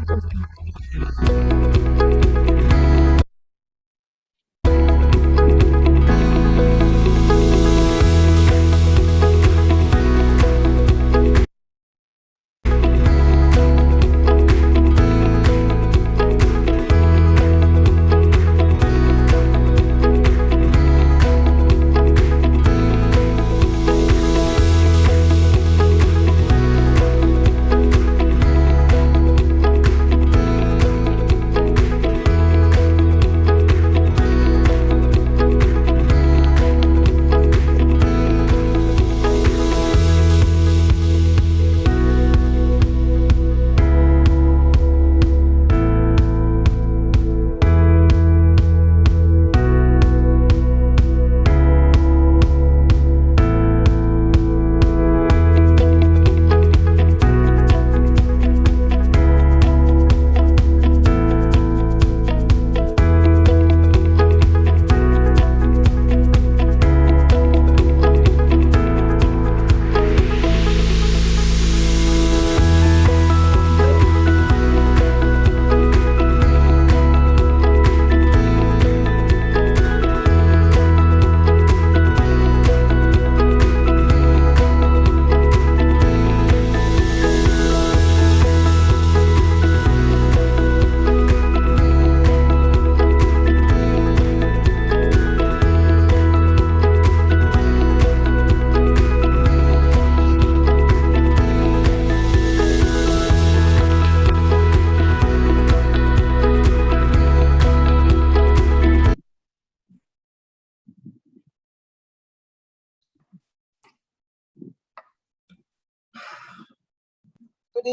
Good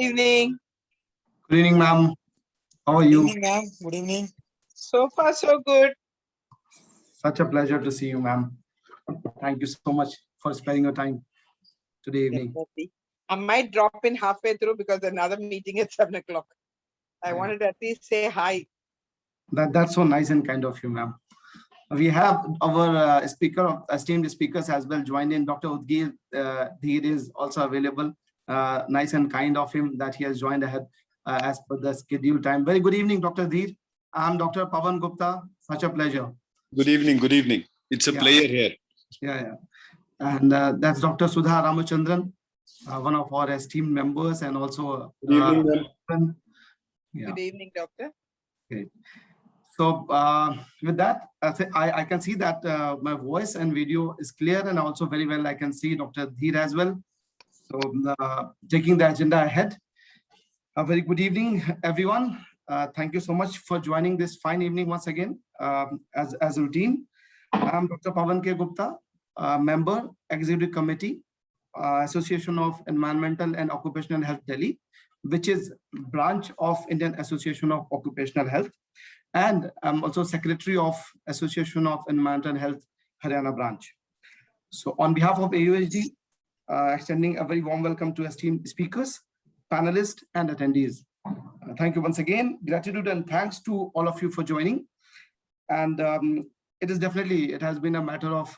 evening. Good evening, ma'am. How are you? Good evening, ma'am. Good evening. So far, so good. Such a pleasure to see you, ma'am. Thank you so much for spending your time today evening. Definitely. I might drop in halfway through because another meeting at 7 o'clock. I wanted to at least say hi. That's so nice and kind of you, ma'am. We have our esteemed speakers as well joined in. Dr. Udgeath, Dhir is also available. Nice and kind of him that he has joined ahead as per the scheduled time. Very good evening, Dr. Dhir. I'm Dr. Pavan Gupta. Such a pleasure. Good evening. Good evening. It's a pleasure here. Yeah. And that's Dr. Sudha Ramachandran, one of our esteemed members and also. Good evening, ma'am. Yeah. Good evening, doctor. Okay. So with that, I can see that my voice and video is clear, and also very well I can see Dr. Dhir as well. So taking the agenda ahead. A very good evening, everyone. Thank you so much for joining this fine evening once again. As routine, I'm Dr. Pavan K. Gupta, member, Executive Committee, Association of Environmental and Occupational Health Delhi, which is branch of Indian Association of Occupational Health. And I'm also Secretary of Association of Environmental Health Haryana branch. So on behalf of AUHD, extending a very warm welcome to esteemed speakers, panelists, and attendees. Thank you once again. Gratitude and thanks to all of you for joining. And it has been a matter of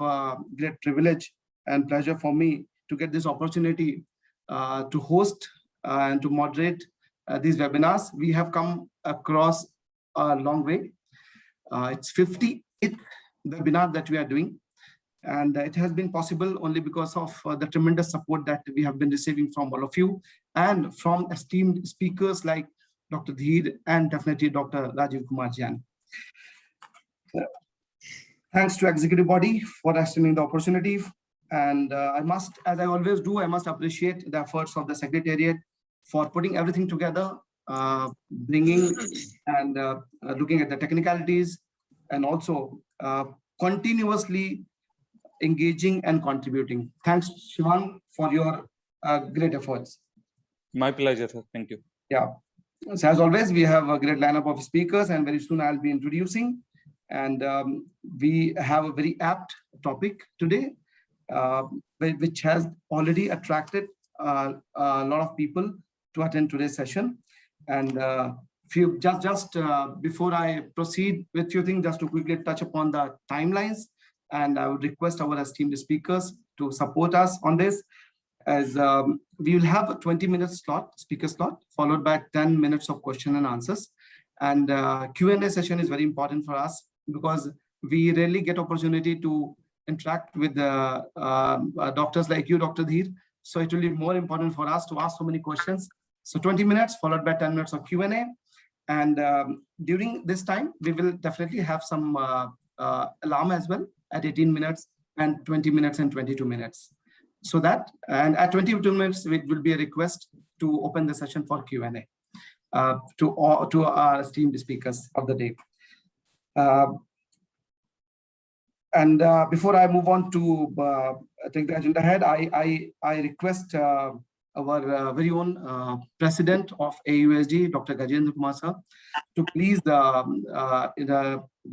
great privilege and pleasure for me to get this opportunity to host and to moderate these webinars. We have come across a long way. It's 50th webinar that we are doing. And it has been possible only because of the tremendous support that we have been receiving from all of you and from esteemed speakers like Dr. Dhir and definitely Dr. Rajiv Kumar Jain. Thanks to executive body for extending the opportunity. And I must, as I always do, I must appreciate the efforts of the Secretariat for putting everything together, bringing and looking at the technicalities, and also continuously engaging and contributing. Thanks, Shivan, for your great efforts. My pleasure, sir. Thank you. Yeah. So as always, we have a great lineup of speakers, and very soon I'll be introducing. And we have a very apt topic today, which has already attracted a lot of people to attend today's session. And before I proceed with few things, just to quickly touch upon the timelines, and I would request our esteemed speakers to support us on this. as we will have a 20-minute slot, speaker slot, followed by 10 minutes of question and answers. And Q&A session is very important for us because we rarely get opportunity to interact with doctors like you, Dr. Dhir. So it will be more important for us to ask so many questions. So 20 minutes followed by 10 minutes of Q&A. And during this time, we will definitely have some alarm as well at 18 minutes and 20 minutes and 22 minutes. So that, and at 22 minutes, it will be a request to open the session for Q&A to our esteemed speakers of the day. And before I move on to take the agenda ahead, I request our very own president of AUSG, Dr. Rajiv Kumar sir, to please give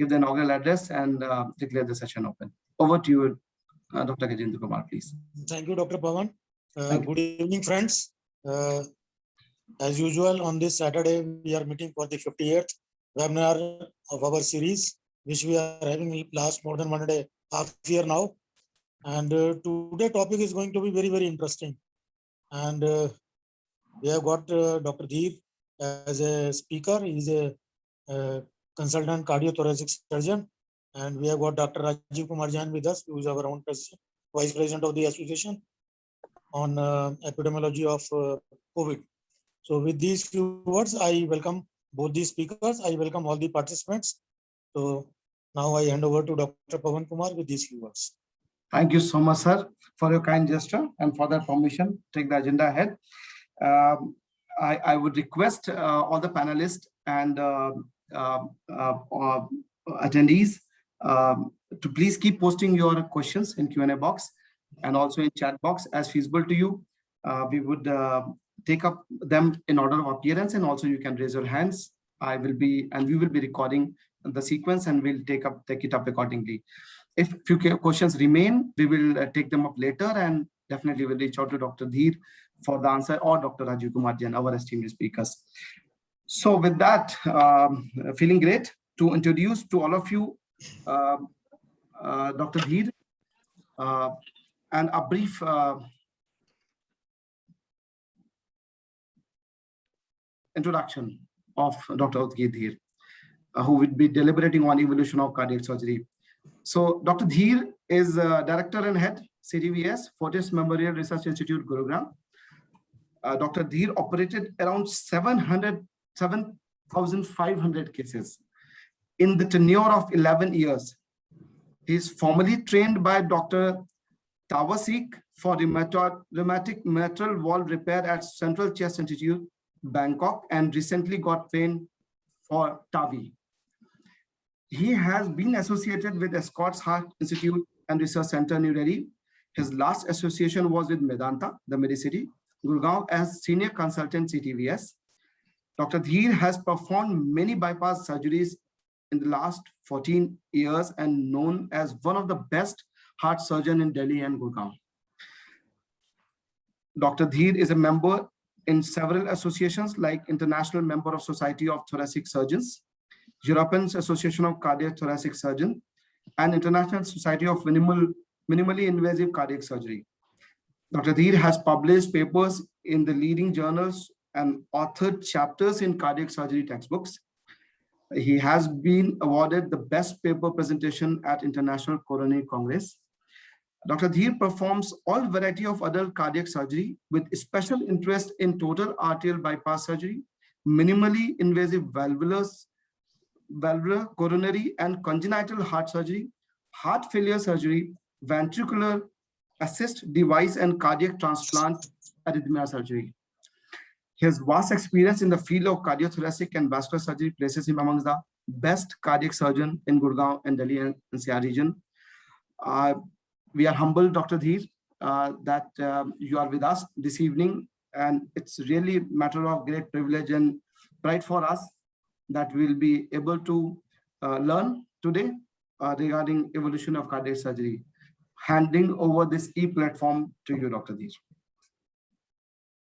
the inaugural address and declare the session open. Over to you, Dr. Rajiv Kumar, please. Thank you, Dr. Pawan. Good evening, friends. As usual, on this Saturday, we are meeting for the 58th webinar of our series, which we are having last more than 1.5 years now. And today topic is going to be very, very interesting. And we have got Dr. Dhir as a speaker. He is a consultant cardiothoracic surgeon. And we have got Dr. Rajiv Kumar Jain with us, who is our own vice president of the association on epidemiology of COVID. So with these few words, I welcome both the speakers. I welcome all the participants. So now I hand over to Dr. Pawan Kumar with these few words. Thank you so much, sir, for your kind gesture and for that permission. Take the agenda ahead. I would request all the panelists and attendees to please keep posting your questions in Q&A box and also in chat box as feasible to you. We would take up them in order of appearance, and also you can raise your hands. We will be recording the sequence and we'll take it up accordingly. If few questions remain, we will take them up later, and definitely we'll reach out to Dr. Dhir for the answer, or Dr. Rajiv Kumar Jain, our esteemed speakers. So with that, feeling great to introduce to all of you Dr. Dhir and a brief introduction of Dr. Udgeath Dhir, who will be deliberating on evolution of cardiac surgery. So Dr. Dhir is Director and Head, CTVS, Fortis Memorial Research Institute, Gurugram. Dr. Dhir operated around 7,500 cases in the tenure of 11 years. He is formally trained by Dr. Tawasik for rheumatic mitral valve repair at Central Chest Institute, Bangkok, and recently got trained for TAVI. He has been associated with the Scots Heart Institute and Research Center, New Delhi. His last association was with Medanta, the Medicity, Gurgaon, as Senior Consultant CTVS. Dr. Dhir has performed many bypass surgeries in the last 14 years and known as one of the best heart surgeons in Delhi and Gurgaon. Dr. Dhir is a member in several associations like International Member of Society of Thoracic Surgeons, European Association of Cardiac Thoracic Surgeons, and International Society of Minimally Invasive Cardiac Surgery. Dr. Dhir has published papers in the leading journals and authored chapters in cardiac surgery textbooks. He has been awarded the best paper presentation at International Coronary Congress. Dr. Dhir performs all variety of adult cardiac surgery with special interest in total arterial bypass surgery, minimally invasive valvular, coronary and congenital heart surgery, heart failure surgery, ventricular assist device, and cardiac transplant arrhythmia surgery. His vast experience in the field of cardiothoracic and vascular surgery places him amongst the best cardiac surgeon in Gurgaon and Delhi and NCR region. We are humbled, Dr. Dhir, that you are with us this evening, and it's really a matter of great privilege and pride for us that we'll be able to learn today regarding evolution of cardiac surgery. Handing over this e-platform to you, Dr. Dhir.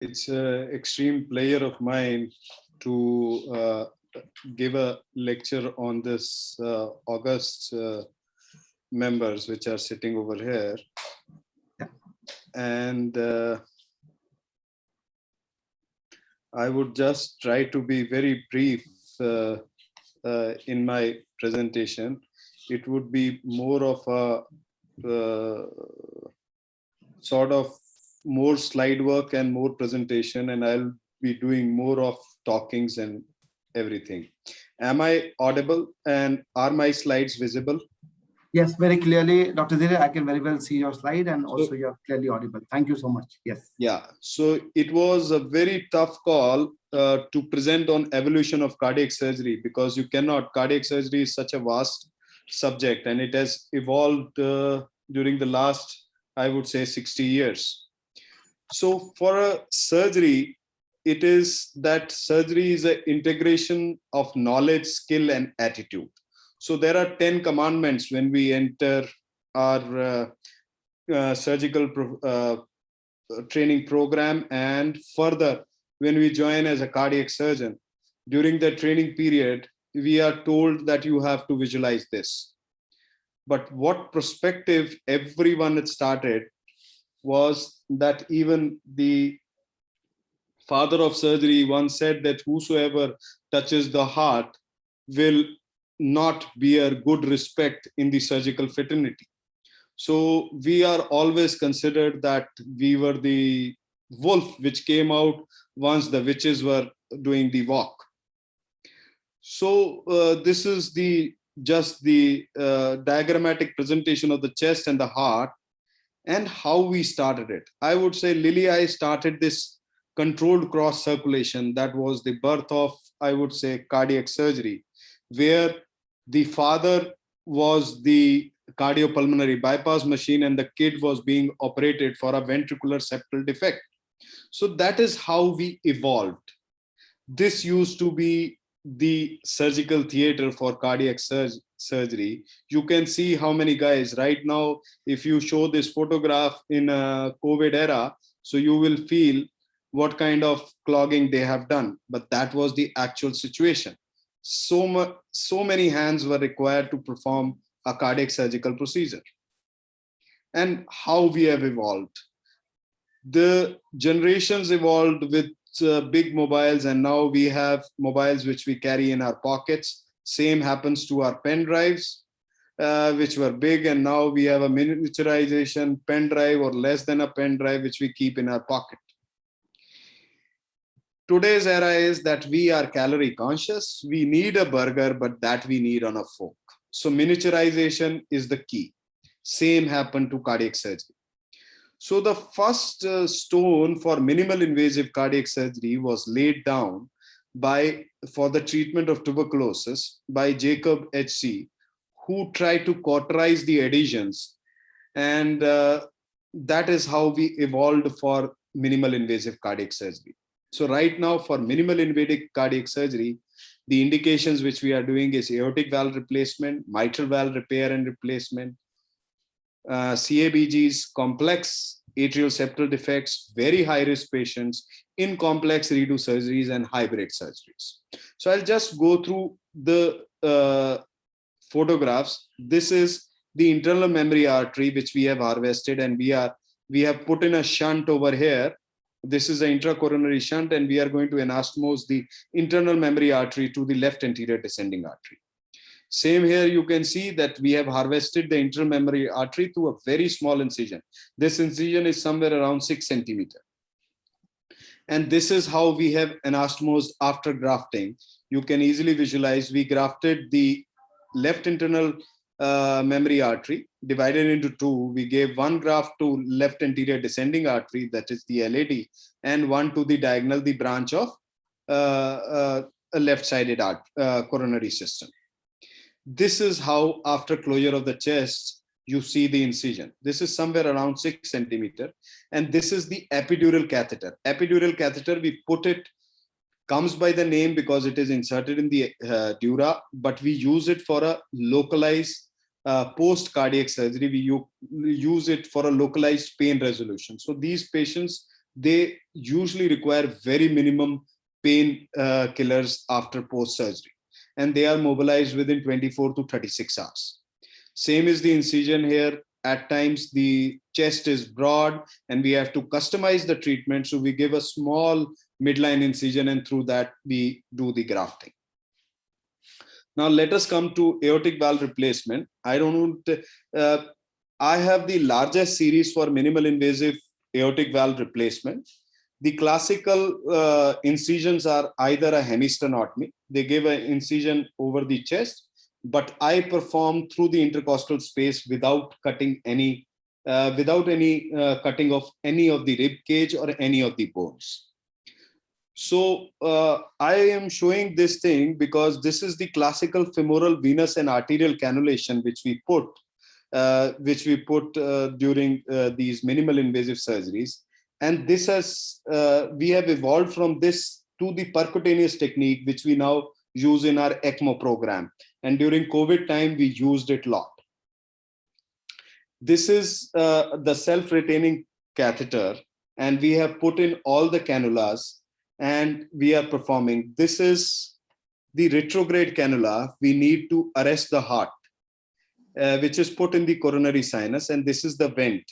It's an extreme pleasure of mine to give a lecture on this August members which are sitting over here. Yeah. And I would just try to be very brief in my presentation. It would be more of a sort of more slide work and more presentation, and I'll be doing more of talkings and everything. Am I audible and are my slides visible? Yes, very clearly, Dr. Dhir, I can very well see your slide, and also you're clearly audible. Thank you so much. Yes. Yeah, so it was a very tough call to present on evolution of cardiac surgery, because you cannot, cardiac surgery is such a vast subject and it has evolved during the last, I would say, 60 years. So for a surgery, it is that surgery is an integration of knowledge, skill, and attitude. So there are 10 commandments when we enter our surgical training program, and further when we join as a cardiac surgeon. During the training period, we are told that you have to visualize this. But what perspective everyone had started was that even the father of surgery once said that whosoever touches the heart will not bear good respect in the surgical fraternity. So we are always considered that we were the wolf which came out once the witches were doing the walk. So this is just the diagrammatic presentation of the chest and the heart and how we started it. I would say Lily, I started this controlled cross circulation. That was the birth of, I would say, cardiac surgery, where the father was the cardiopulmonary bypass machine and the kid was being operated for a ventricular septal defect. So that is how we evolved. This used to be the surgical theater for cardiac surgery. You can see how many guys right now, if you show this photograph in a COVID era, so you will feel what kind of clogging they have done. But that was the actual situation. So many hands were required to perform a cardiac surgical procedure. And how we have evolved. The generations evolved with big mobiles, and now we have mobiles which we carry in our pockets. Same happens to our pen drives, which were big, and now we have a miniaturization pen drive or less than a pen drive which we keep in our pocket. Today's era is that we are calorie conscious. We need a burger, but that we need on a fork. So miniaturization is the key. Same happened to cardiac surgery. So the first stone for minimal invasive cardiac surgery was laid down for the treatment of tuberculosis by Jacob H.C., who tried to cauterize the adhesions. And that is how we evolved for minimal invasive cardiac surgery. So right now for minimal invasive cardiac surgery, the indications which we are doing is aortic valve replacement, mitral valve repair and replacement, CABGs, complex atrial septal defects, very high risk patients, in complex redo surgeries and hybrid surgeries. So I'll just go through the photographs. This is the internal memory artery which we have harvested, and we have put in a shunt over here. This is an intracoronary shunt, and we are going to anastomose the internal memory artery to the left anterior descending artery. Same here, you can see that we have harvested the internal memory artery through a very small incision. This incision is somewhere around 6 centimeters. And this is how we have anastomosed after grafting. You can easily visualize we grafted the left internal memory artery, divided into two. We gave one graft to left anterior descending artery, that is the LAD, and one to the diagonal, the branch of a left-sided coronary system. This is how, after closure of the chest, you see the incision. This is somewhere around 6 centimeters. And this is the epidural catheter. Epidural catheter, we put it, comes by the name because it is inserted in the dura, but we use it for a localized post-cardiac surgery. We use it for a localized pain resolution. So these patients, they usually require very minimum pain killers after post-surgery, and they are mobilized within 24 to 36 hours. Same is the incision here. At times the chest is broad and we have to customize the treatment. So we give a small midline incision, and through that we do the grafting. Now let us come to aortic valve replacement. I have the largest series for minimal invasive aortic valve replacement. The classical incisions are either a hemistenotomy. They give an incision over the chest, but I perform through the intercostal space without cutting any cutting of any of the rib cage or any of the bones. So I am showing this thing because this is the classical femoral venous and arterial cannulation which we put during these minimal invasive surgeries. And this has we have evolved from this to the percutaneous technique, which we now use in our ECMO program. And during COVID time, we used it a lot. This is the self-retaining catheter, and we have put in all the cannulas, and we are performing. This is the retrograde cannula. We need to arrest the heart, which is put in the coronary sinus, and this is the vent.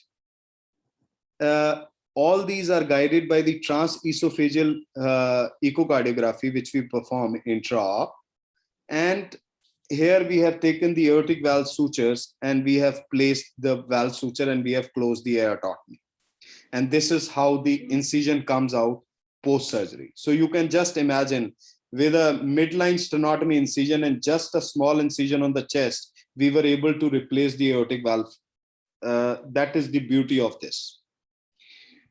All these are guided by the transesophageal echocardiography, which we perform intra-op. And here we have taken the aortic valve sutures and we have placed the valve suture and we have closed the aortotomy. And this is how the incision comes out post-surgery. So you can just imagine, with a midline stenotomy incision and just a small incision on the chest, we were able to replace the aortic valve. That is the beauty of this.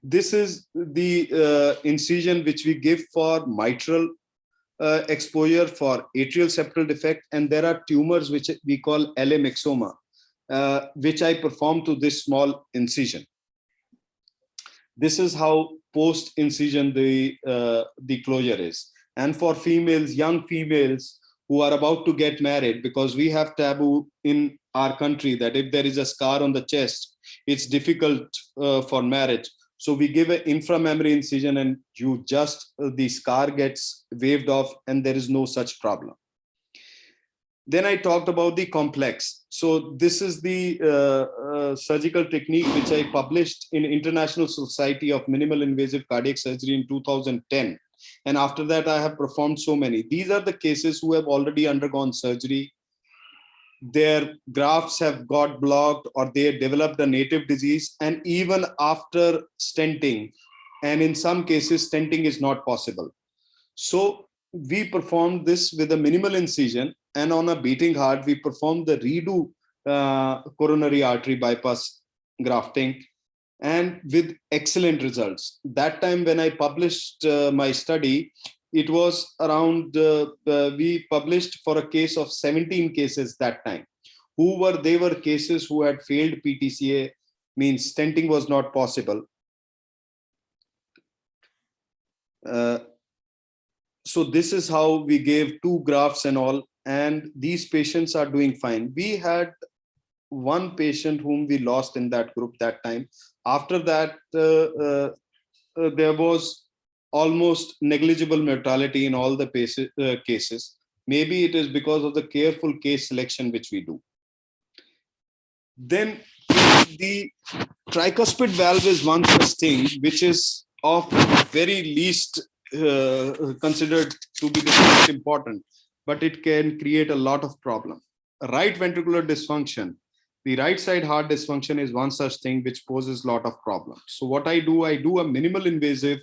This is the incision which we give for mitral exposure, for atrial septal defect, and there are tumors which we call LA myxoma, which I perform to this small incision. This is how post-incision the closure is. And for females, young females who are about to get married, because we have taboo in our country that if there is a scar on the chest, it's difficult for marriage. So we give an inframammary incision and you just, the scar gets waved off and there is no such problem. Then I talked about the complex. So this is the surgical technique which I published in International Society of Minimal Invasive Cardiac Surgery in 2010. And after that, I have performed so many. These are the cases who have already undergone surgery. Their grafts have got blocked or they developed a native disease. And even after stenting, and in some cases, stenting is not possible. So we performed this with a minimal incision, and on a beating heart, we performed the redo coronary artery bypass grafting, and with excellent results. That time when I published my study, it was around, we published for a case of 17 cases that time. They were cases who had failed PTCA, means stenting was not possible. So this is how we gave 2 grafts and all, and these patients are doing fine. We had one patient whom we lost in that group that time. After that, there was almost negligible mortality in all the cases. Maybe it is because of the careful case selection which we do. Then the tricuspid valve is one such thing which is of very least considered to be the most important, but it can create a lot of problem. Right ventricular dysfunction, the right side heart dysfunction is one such thing which poses a lot of problems. So what I do a minimal invasive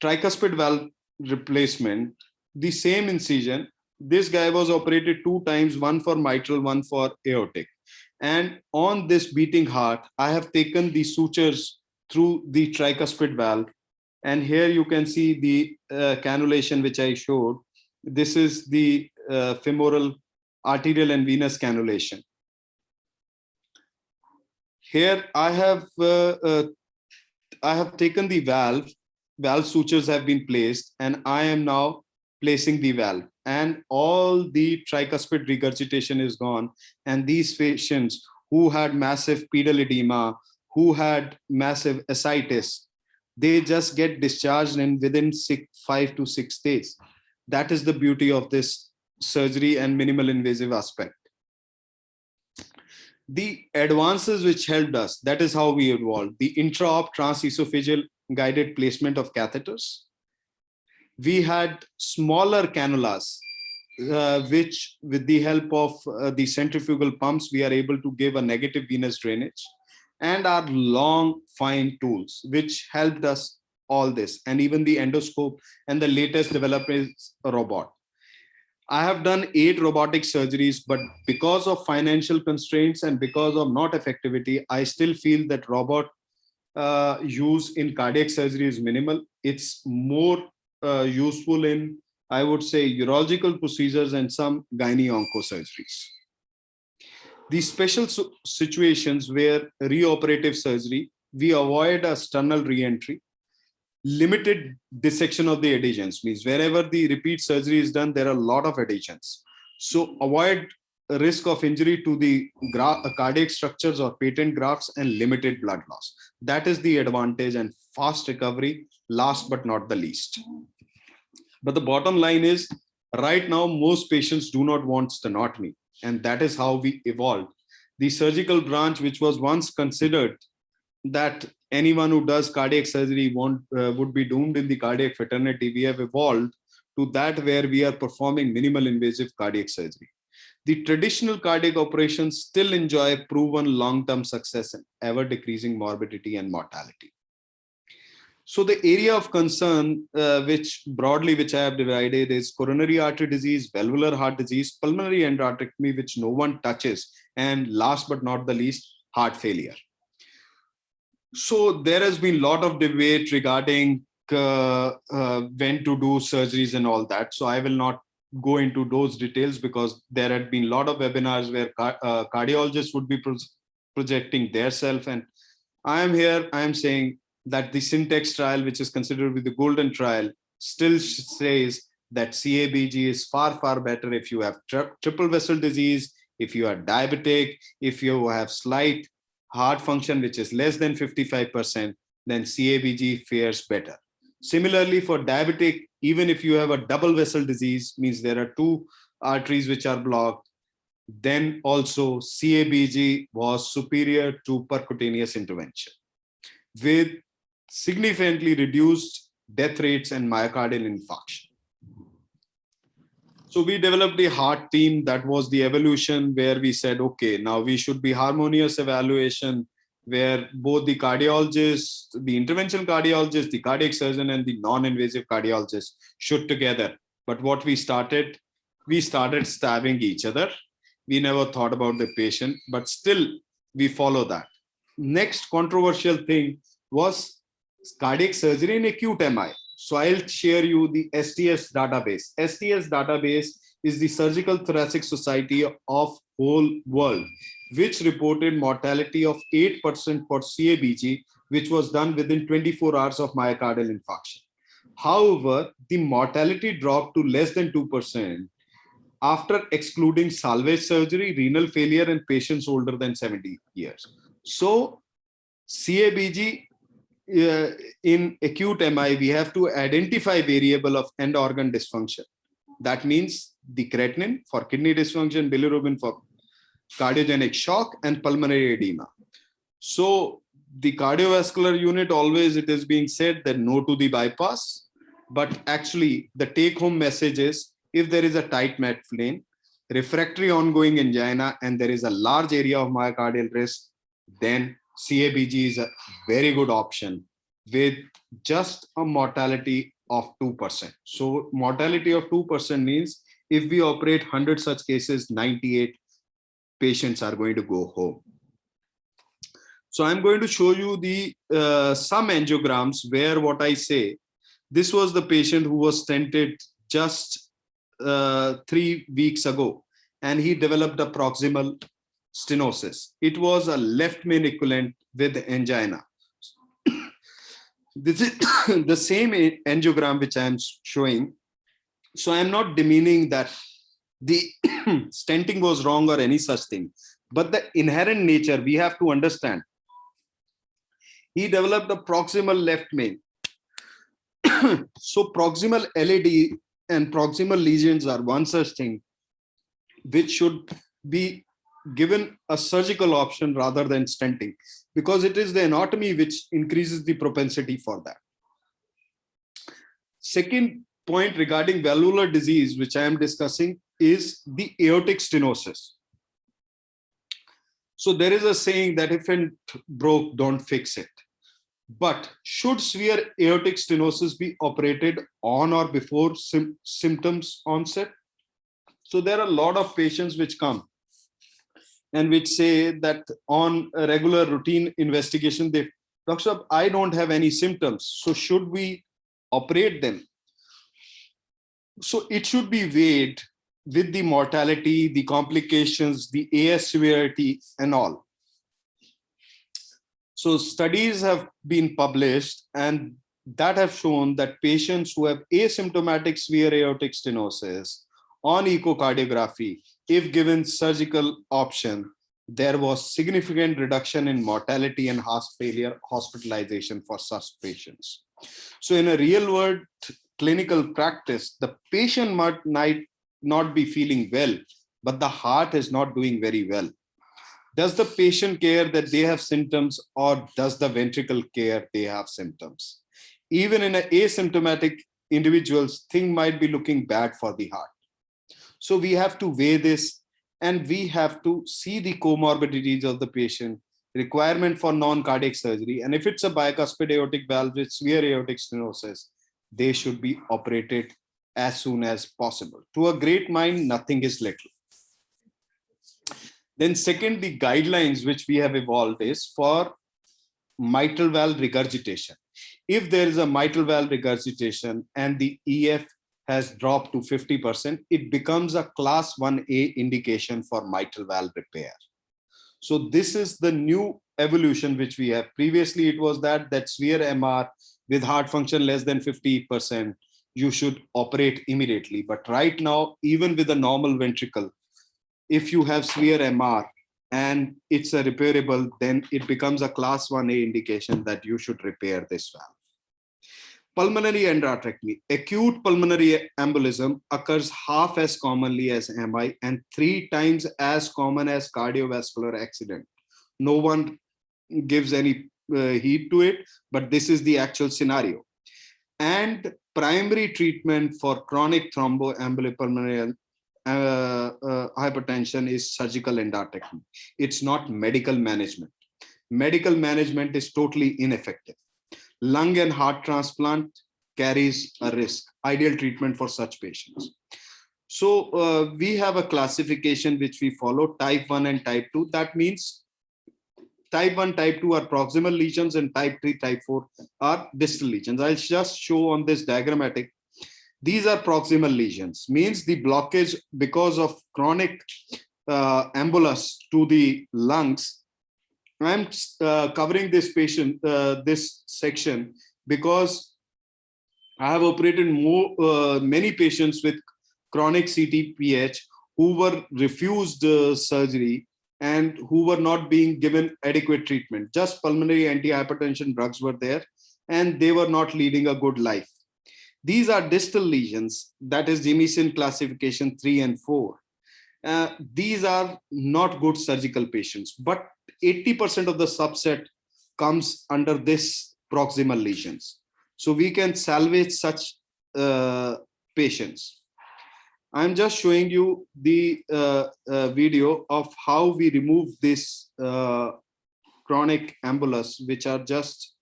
tricuspid valve replacement, the same incision. This guy was operated 2 times, one for mitral, one for aortic. And on this beating heart, I have taken the sutures through the tricuspid valve. And here you can see the cannulation which I showed. This is the femoral arterial and venous cannulation. Here I have taken the valve sutures have been placed, and I am now placing the valve, and all the tricuspid regurgitation is gone. And these patients who had massive pedal edema, who had massive ascites, they just get discharged in within 5 to 6 days. That is the beauty of this surgery and minimal invasive aspect. The advances which helped us, that is how we evolved. The intra-op transesophageal guided placement of catheters. We had smaller cannulas, which with the help of the centrifugal pumps, we are able to give a negative venous drainage, and our long, fine tools, which helped us all this, and even the endoscope, and the latest development is a robot. I have done 8 robotic surgeries, but because of financial constraints and because of not effectivity, I still feel that robot use in cardiac surgery is minimal. It's more useful in, I would say, urological procedures and some gynae onco surgeries. These special situations where reoperative surgery, we avoid a sternal re-entry, limited dissection of the adhesions, means wherever the repeat surgery is done, there are a lot of adhesions. So avoid a risk of injury to the cardiac structures or patent grafts and limited blood loss. That is the advantage, and fast recovery, last but not the least. But the bottom line is, right now, most patients do not want stenotomy, and that is how we evolved. The surgical branch, which was once considered that anyone who does cardiac surgery would be doomed in the cardiac fraternity, we have evolved to that where we are performing minimal invasive cardiac surgery. The traditional cardiac operations still enjoy proven long-term success and ever decreasing morbidity and mortality. So the area of concern, which I have divided, is coronary artery disease, valvular heart disease, pulmonary endarterectomy, which no one touches, and last but not the least, heart failure. So there has been a lot of debate regarding when to do surgeries and all that. So I will not go into those details because there had been a lot of webinars where cardiologists would be projecting their self. And I am here, I am saying that the Syntex trial, which is considered to be the golden trial, still says that CABG is far, far better if you have triple vessel disease, if you are diabetic, if you have slight heart function which is less than 55%, then CABG fares better. Similarly, for diabetic, even if you have a double vessel disease, means there are 2 arteries which are blocked, then also CABG was superior to percutaneous intervention with significantly reduced death rates and myocardial infarction. So we developed a heart team. That was the evolution where we said, okay, now we should be harmonious evaluation where both the cardiologist, the interventional cardiologist, the cardiac surgeon, and the non-invasive cardiologist should together. But what we started stabbing each other. We never thought about the patient, but still we follow that. Next controversial thing was cardiac surgery in acute MI. So I'll share you the STS database. STS database is the Surgical Thoracic Society of whole world, which reported mortality of 8% for CABG, which was done within 24 hours of myocardial infarction. However, the mortality dropped to less than 2% after excluding salvage surgery, renal failure, and patients older than 70 years. So CABG, in acute MI, we have to identify variable of end organ dysfunction. That means the creatinine for kidney dysfunction, bilirubin for cardiogenic shock, and pulmonary edema. So the cardiovascular unit, always it is being said that no to the bypass, but actually the take home message is, if there is a tight midplane, refractory ongoing angina, and there is a large area of myocardial risk, then CABG is a very good option with just a mortality of 2%. So mortality of 2% means if we operate 100 such cases, 98 patients are going to go home. So I'm going to show you the some angiograms where what I say, this was the patient who was stented just 3 weeks ago, and he developed a proximal stenosis. It was a left main equivalent with angina. This is the same angiogram which I am showing. So I am not demeaning that the stenting was wrong or any such thing, but the inherent nature we have to understand. He developed a proximal left main. So proximal LAD and proximal lesions are one such thing which should be given a surgical option rather than stenting, because it is the anatomy which increases the propensity for that. Second point regarding valvular disease, which I am discussing, is the aortic stenosis. So there is a saying that if it broke, don't fix it. But should severe aortic stenosis be operated on or before symptoms onset? So there are a lot of patients which come and which say that on a regular routine investigation, they, Doctor, I don't have any symptoms. So should we operate them? So it should be weighed with the mortality, the complications, the AS severity, and all. So studies have been published and that have shown that patients who have asymptomatic severe aortic stenosis on echocardiography, if given surgical option, there was significant reduction in mortality and heart failure hospitalization for such patients. So in a real world clinical practice, the patient might not be feeling well, but the heart is not doing very well. Does the patient care that they have symptoms, or does the ventricle care they have symptoms? Even in an asymptomatic individuals, thing might be looking bad for the heart. So we have to weigh this, and we have to see the comorbidities of the patient, requirement for non-cardiac surgery. And if it's a bicuspid aortic valve with severe aortic stenosis, they should be operated as soon as possible. To a great mind, nothing is little. Then second, the guidelines which we have evolved is for mitral valve regurgitation. If there is a mitral valve regurgitation and the EF has dropped to 50%, it becomes a class 1A indication for mitral valve repair. So this is the new evolution which we have. Previously, it was that severe MR with heart function less than 50%, you should operate immediately. But right now, even with a normal ventricle, if you have severe MR and it's a repairable, then it becomes a class 1A indication that you should repair this valve. Pulmonary endarterectomy. Acute pulmonary embolism occurs half as commonly as MI and 3 times as common as cardiovascular accident. No one gives any heed to it, but this is the actual scenario. And primary treatment for chronic thromboembolic pulmonary hypertension is surgical endarterectomy. It's not medical management. Medical management is totally ineffective. Lung and heart transplant carries a risk. Ideal treatment for such patients. So we have a classification which we follow, type 1 and type 2. That means type 1, type 2 are proximal lesions and type 3, type 4 are distal lesions. I'll just show on this diagrammatic. These are proximal lesions, means the blockage because of chronic embolus to the lungs. I'm covering this patient, this section, because I have operated many patients with chronic CTPH who were refused surgery and who were not being given adequate treatment. Just pulmonary antihypertension drugs were there, and they were not leading a good life. These are distal lesions, that is Jamieson classification 3 and 4. These are not good surgical patients, but 80% of the subset comes under this proximal lesions. So we can salvage such patients. I'm just showing you the video of how we remove this chronic embolus, which are just,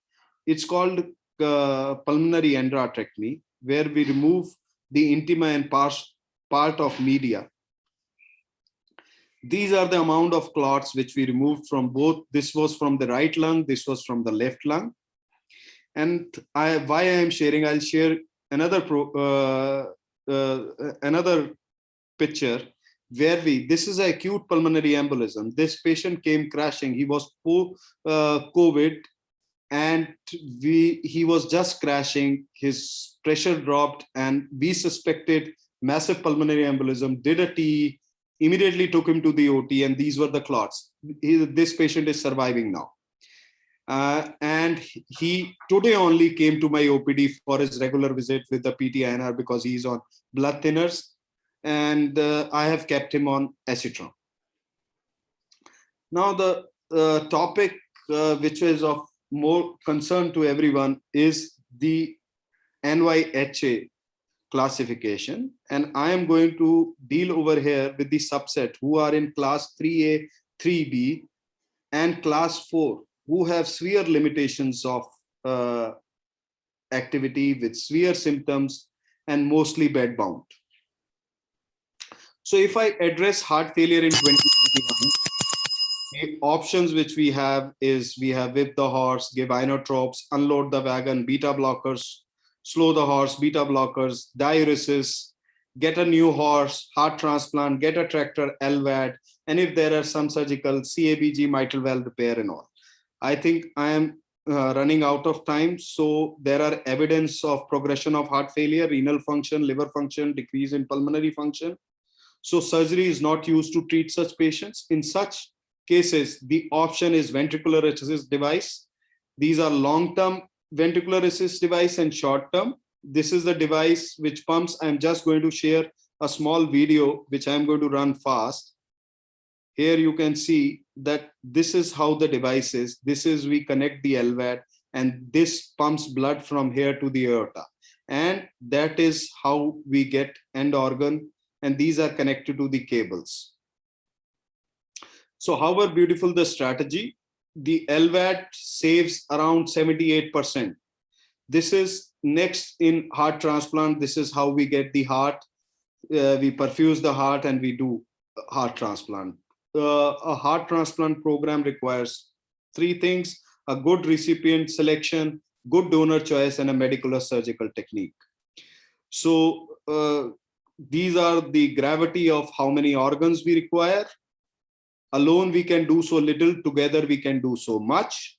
it's called pulmonary endarterectomy, where we remove the intima and part of media. These are the amount of clots which we removed from both. This was from the right lung, this was from the left lung. And why I am sharing, I'll share another picture where this is an acute pulmonary embolism. This patient came crashing. He was COVID, and he was just crashing. His pressure dropped, and we suspected massive pulmonary embolism, did a TE, immediately took him to the OT, and these were the clots. This patient is surviving now. And he today only came to my OPD for his regular visit with the PT-INR because he's on blood thinners, and I have kept him on acetron. Now the topic which is of more concern to everyone is the NYHA classification, and I am going to deal over here with the subset who are in class 3A, 3B, and class 4, who have severe limitations of activity with severe symptoms and mostly bedbound. So if I address heart failure in 2021, the options which we have is we have whip the horse, give inotropes, unload the wagon, beta blockers, slow the horse, beta blockers, diuresis, get a new horse, heart transplant, get a tractor, LVAD, and if there are some surgical, CABG, mitral valve repair and all. I think I am running out of time. So there are evidence of progression of heart failure, renal function, liver function, decrease in pulmonary function. So surgery is not used to treat such patients. In such cases, the option is ventricular assist device. These are long-term ventricular assist device and short-term. This is the device which pumps. I'm just going to share a small video, which I'm going to run fast. Here you can see that this is how the device is. This is, we connect the LVAD, and this pumps blood from here to the aorta. And that is how we get end organ, and these are connected to the cables. So however beautiful the strategy, the LVAD saves around 78%. This is next in heart transplant. This is how we get the heart. We perfuse the heart and we do heart transplant. A heart transplant program requires 3 things: a good recipient selection, good donor choice, and a medical or surgical technique. So these are the gravity of how many organs we require. Alone we can do so little, together we can do so much.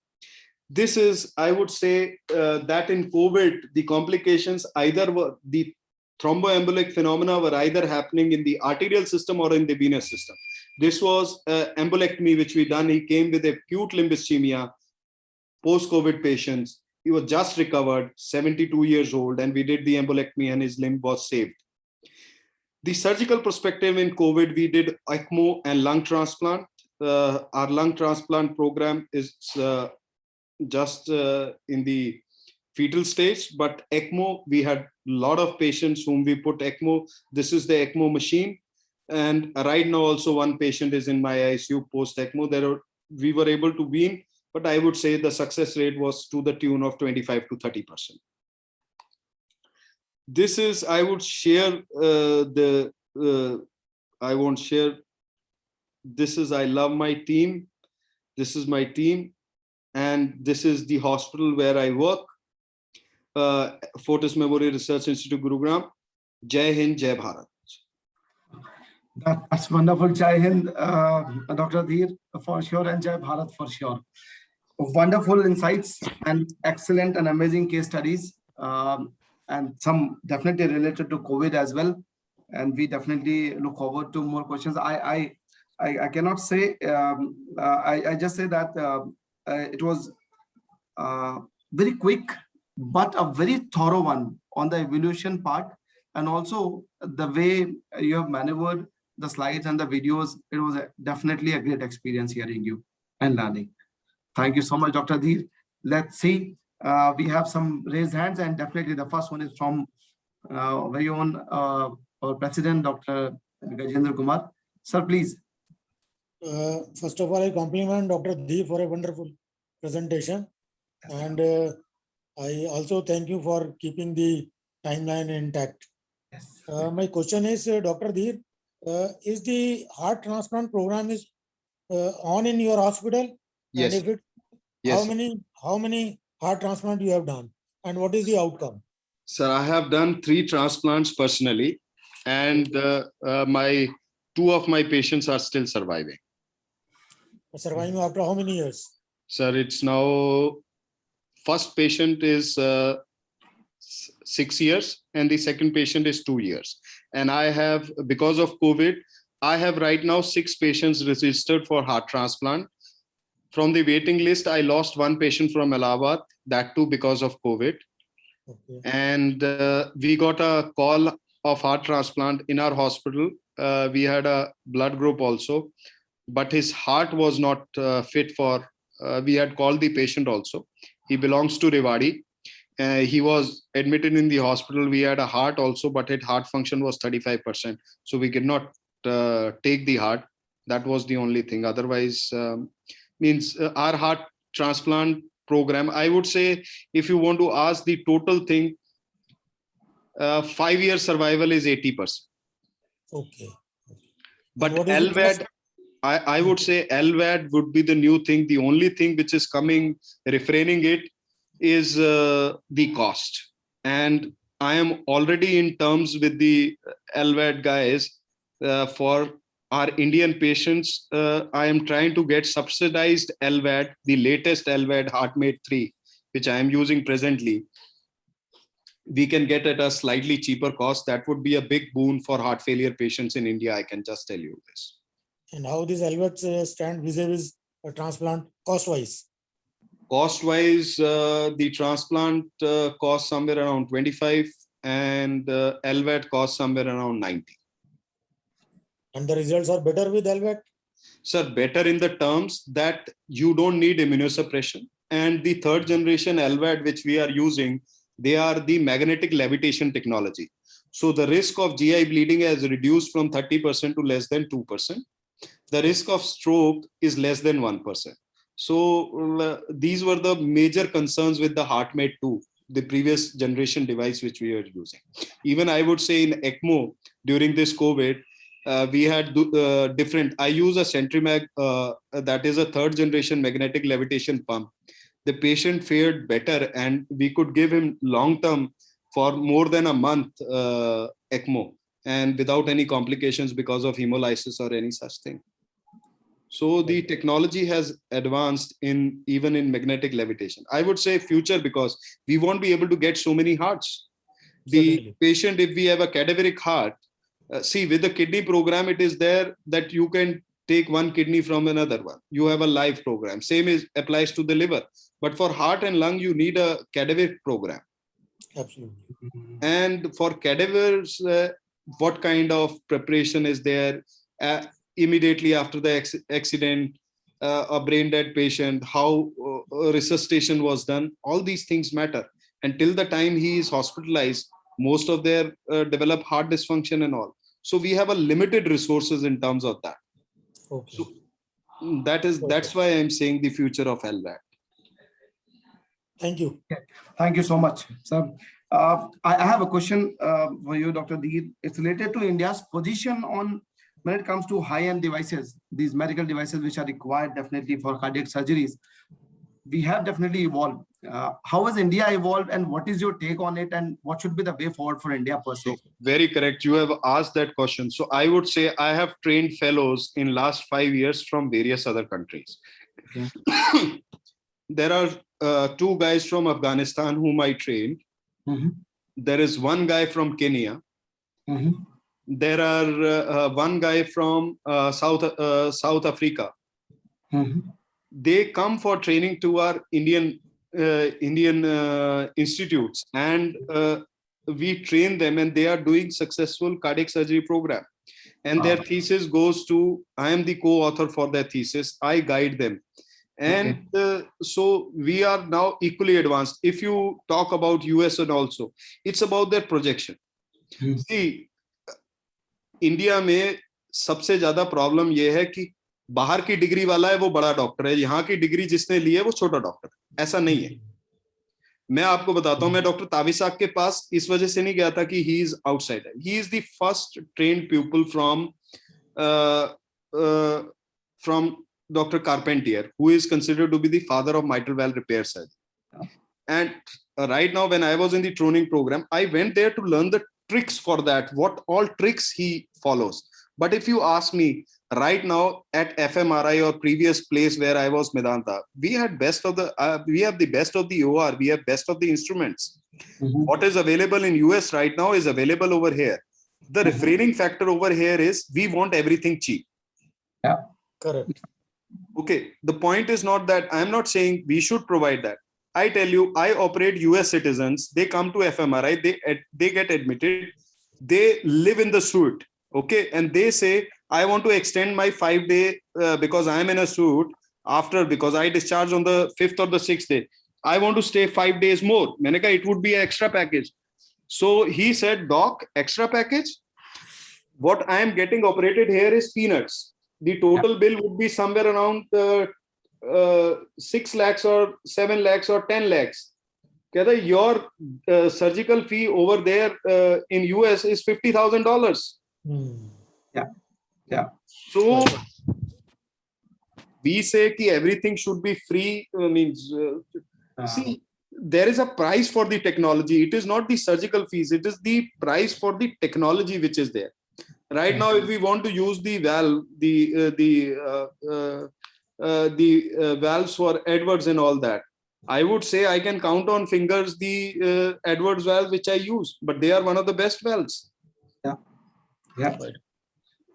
This is, I would say, that in COVID, the complications either were the thromboembolic phenomena were either happening in the arterial system or in the venous system. This was embolectomy, which we done. He came with acute limb ischemia, post-COVID patients. He was just recovered, 72 years old, and we did the embolectomy and his limb was saved. The surgical perspective in COVID, we did ECMO and lung transplant. Our lung transplant program is just in the fetal stage, but ECMO, we had a lot of patients whom we put ECMO. This is the ECMO machine. And right now also one patient is in my ICU post ECMO. We were able to wean, but I would say the success rate was to the tune of 25 to 30%. This is, I would share I won't share. This is, I love my team. This is my team. And this is the hospital where I work. Fortis Memorial Research Institute, Gurugram. Jai Hind, Jai Bharat. That's wonderful. Jai Hind, Dr. Dhir, for sure, and Jai Bharat for sure. Wonderful insights and excellent and amazing case studies, and some definitely related to COVID as well. And we definitely look forward to more questions. I cannot say. I just say that it was very quick, but a very thorough one on the evolution part, and also the way you have maneuvered the slides and the videos. It was definitely a great experience hearing you and learning. Thank you so much, Dr. Dhir. Let's see. We have some raised hands, and definitely the first one is from very own our president, Dr. Rajiv Kumar. Sir, please. First of all, I compliment Dr. Dhir for a wonderful presentation. And I also thank you for keeping the timeline intact. Yes. My question is, Dr. Dhir, is the heart transplant program is on in your hospital? Yes. And if it, Yes. how many heart transplant you have done, and what is the outcome? Sir, I have done 3 transplants personally, and 2 of my patients are still surviving. Surviving after how many years? Sir, it's now, first patient is 6 years and the second patient is 2 years. And I have, because of COVID, I have right now 6 patients registered for heart transplant. From the waiting list, I lost 1 patient from Allahabad, that too because of COVID. Okay. And we got a call of heart transplant in our hospital. We had a blood group also, but his heart was not fit for, we had called the patient also. He belongs to Rewari. He was admitted in the hospital. We had a heart also, but his heart function was 35%. So we could not take the heart. That was the only thing. Otherwise, our heart transplant program, I would say, if you want to ask the total thing, 5-year survival is 80%. Okay. But what is the LVAD, I would say LVAD would be the new thing. The only thing which is coming, refraining it, is the cost. And I am already in terms with the LVAD guys for our Indian patients. I am trying to get subsidized LVAD, the latest LVAD HeartMate 3, which I am using presently. We can get at a slightly cheaper cost. That would be a big boon for heart failure patients in India. I can just tell you this. And how these LVADs stand vis-a-vis a transplant cost-wise? Cost-wise, the transplant costs somewhere around 25 and LVAD costs somewhere around 90. And the results are better with LVAD? Sir, better in the terms that you don't need immunosuppression. And the third generation LVAD, which we are using, they are the magnetic levitation technology. So the risk of GI bleeding has reduced from 30% to less than 2%. The risk of stroke is less than 1%. So these were the major concerns with the HeartMate 2, the previous generation device which we are using. Even I would say in ECMO during this COVID, we had different. I use a Centrimag, that is a third generation magnetic levitation pump. The patient fared better and we could give him long term for more than a month ECMO and without any complications because of hemolysis or any such thing. So the technology has advanced even in magnetic levitation. I would say future, because we won't be able to get so many hearts. The patient, if we have a cadaveric heart, see, with the kidney program, it is there that you can take one kidney from another one. You have a live program. Same applies to the liver. But for heart and lung, you need a cadaveric program. Absolutely. And for cadavers, what kind of preparation is there? Immediately after the accident, a brain dead patient, how resuscitation was done, all these things matter. And till the time he is hospitalized, most of their develop heart dysfunction and all. So we have a limited resources in terms of that. Okay. So that's why I'm saying the future of LVAD. Thank you. Thank you so much, sir. I have a question for you, Dr. Dhir. It's related to India's position on when it comes to high-end devices, these medical devices which are required definitely for cardiac surgeries. We have definitely evolved. How has India evolved and what is your take on it and what should be the way forward for India per se? Very correct. You have asked that question. So I would say I have trained fellows in last 5 years from various other countries. Okay. There are 2 guys from Afghanistan whom I trained. Mm-hmm. There is 1 guy from Kenya. Mm-hmm. There are 1 guy from South Africa. Mm-hmm. They come for training to our Indian institutes, and we train them, and they are doing successful cardiac surgery program. And their thesis goes to, I am the co-author for their thesis. I guide them. And so we are now equally advanced. If you talk about US and also, it's about their projection. See, India में सबसे ज्यादा problem यह है कि बाहर की degree वाला है वो बड़ा डॉक्टर है, यहाँ की डिग्री जिसने ली है वो छोटा डॉक्टर है। ऐसा नहीं है। मैं आपको बताता हूं, मैं डॉक्टर ताविज साहब के पास इस वजह से नहीं गया था कि he is outsider. He is the first trained people from Dr. Carpentier, who is considered to be the father of mitral valve repair surgery. And right now, when I was in the training program, I went there to learn the tricks for that, what all tricks he follows. But if you ask me right now at FMRI or previous place where I was, Medanta, we have the best of the OR, we have best of the instruments. Mm-hmm. What is available in US right now is available over here. The refraining factor over here is we want everything cheap. Yeah, correct. Okay, the point is not that I'm not saying we should provide that. I tell you, I operate US citizens. They come to FMRI, they get admitted, they live in the suite, okay, and they say, I want to extend my 5-day because I'm in a suite because I discharge on the 5th or the 6th day. I want to stay 5 days more. मैंने कहा, it would be an extra package. So he said, doc, extra package? What I am getting operated here is peanuts. The total bill would be somewhere around 6 lakhs or 7 lakhs or 10 lakhs. Your surgical fee over there in US is $50,000. Yeah. So we say that everything should be free. See, there is a price for the technology. It is not the surgical fees. It is the price for the technology which is there. Right now, if we want to use the valve, the valves for Edwards and all that, I would say I can count on fingers the Edwards valve which I use, but they are one of the best valves. Yeah.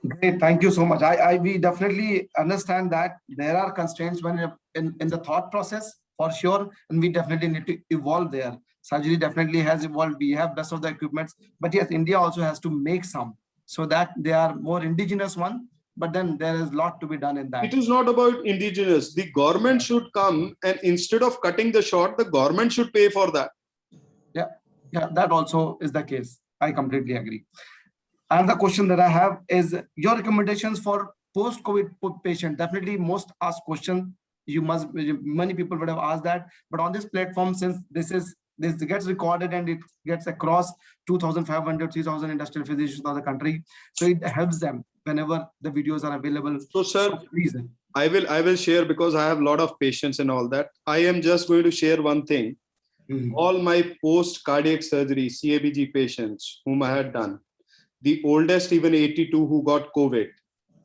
Great. Thank you so much. We definitely understand that there are constraints when in the thought process for sure, and we definitely need to evolve there. Surgery definitely has evolved. We have best of the equipments, but yes, India also has to make some so that they are more indigenous one. But then there is a lot to be done in that. It is not about indigenous. The government should come, and instead of cutting the short, the government should pay for that. Yeah, that also is the case. I completely agree. Another question that I have is your recommendations for post-COVID patient. Definitely most asked question. Many people would have asked that, but on this platform, since this gets recorded and it gets across 2,500, 3,000 industrial physicians of the country, so it helps them whenever the videos are available. So, sir, I will share, because I have a lot of patients and all that. I am just going to share one thing. All my post cardiac surgery CABG patients whom I had done, the oldest, even 82, who got COVID,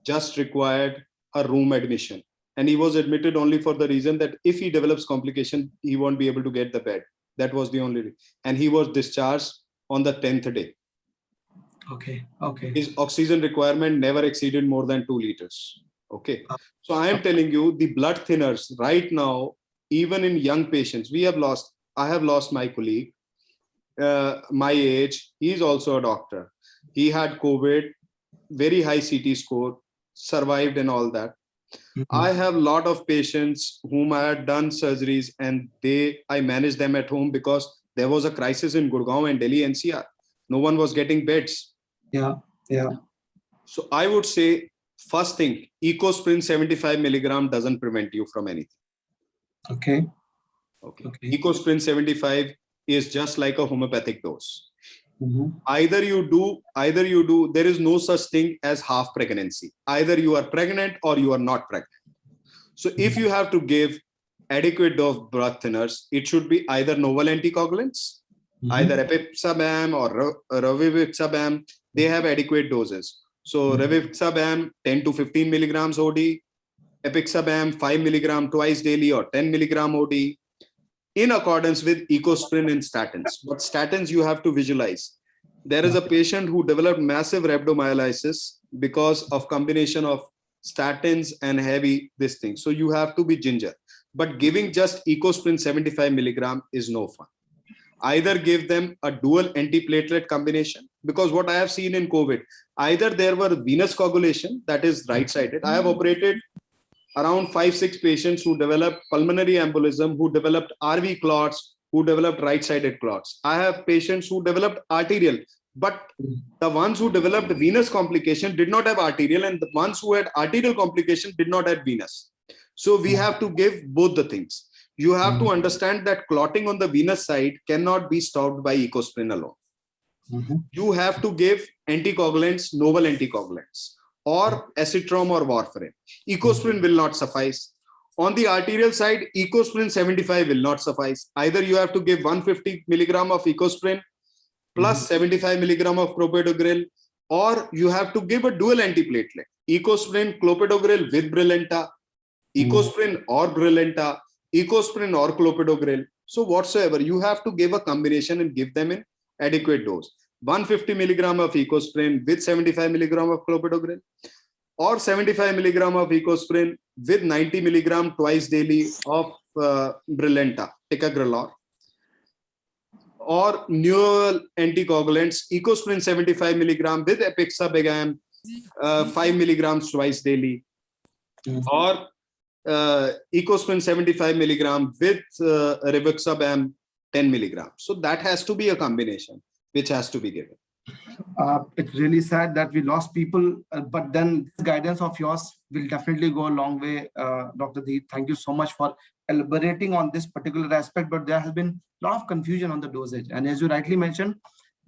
just required a room admission. And he was admitted only for the reason that if he develops complication, he won't be able to get the bed. That was the only reason. And he was discharged on the 10th day. Okay. His oxygen requirement never exceeded more than 2 liters. Okay. So I am telling you, the blood thinners right now, even in young patients, I have lost my colleague, my age. He is also a doctor. He had COVID, very high CT score, survived and all that. I have a lot of patients whom I had done surgeries, and I managed them at home because there was a crisis in Gurgaon and Delhi NCR. No one was getting beds. Yeah. So I would say, first thing, EcoSprin 75 milligram doesn't prevent you from anything. Okay. EcoSprin 75 is just like a homeopathic dose. Either you do, there is no such thing as half pregnancy. Either you are pregnant or you are not pregnant. So if you have to give adequate dose of blood thinners, it should be either novel anticoagulants, either Epid or Raviv. They have adequate doses. So Raviv 10 to 15 milligrams OD, Epid 5 milligram twice daily or 10 milligram OD, in accordance with EcoSprin and statins. But statins, you have to visualize. There is a patient who developed massive rhabdomyolysis because of combination of statins and heavy this thing. So you have to be ginger. But giving just EcoSprin 75 milligram is no fun. Either give them a dual antiplatelet combination, because what I have seen in COVID, either there were venous coagulation, that is right-sided. I have operated around 5-6 patients who developed pulmonary embolism, who developed RV clots, who developed right-sided clots. I have patients who developed arterial, but the ones who developed venous complication did not have arterial, and the ones who had arterial complication did not have venous. So we have to give both the things. You have to understand that clotting on the venous side cannot be stopped by EcoSprin alone. You have to give anticoagulants, novel anticoagulants, or acetrom or warfarin. EcoSprin will not suffice. On the arterial side, EcoSprin 75 will not suffice. Either you have to give 150 milligram of EcoSprin plus 75 milligram of clopidogrel, or you have to give a dual antiplatelet, EcoSprin, clopidogrel with Brilinta, EcoSprin or Brilinta, EcoSprin or clopidogrel. So whatsoever, you have to give a combination and give them in adequate dose. 150 milligram of EcoSprin with 75 milligram of clopidogrel, or 75 milligram of EcoSprin with 90 milligram twice daily of Brilinta, ticagrelor, or neural anticoagulants, EcoSprin 75 milligram with Epid 5 milligrams twice daily, or Ecosprin 75 milligram with Rivaroxaban 10 milligrams. So that has to be a combination which has to be given. It's really sad that we lost people, but then this guidance of yours will definitely go a long way, Dr. Dhir. Thank you so much for elaborating on this particular aspect, but there has been a lot of confusion on the dosage. And as you rightly mentioned,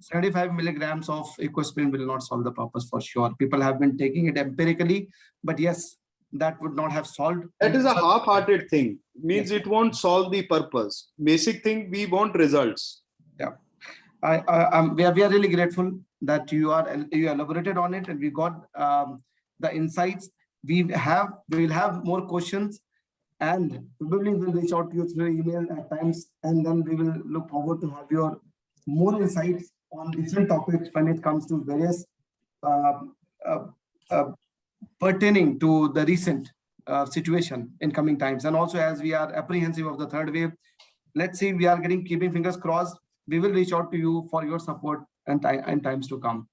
75 milligrams of Ecosprin will not solve the purpose for sure. People have been taking it empirically, but yes, that would not have solved. That is a half-hearted thing. Means it won't solve the purpose. Basic thing, we want results. Yeah. We are really grateful that you elaborated on it and we got the insights. We will have more questions and probably we'll reach out to you through email at times, and then we will look forward to have your more insights on different topics when it comes to various pertaining to the recent situation in coming times. And also, as we are apprehensive of the third wave, let's see, we are keeping fingers crossed. We will reach out to you for your support and times to come.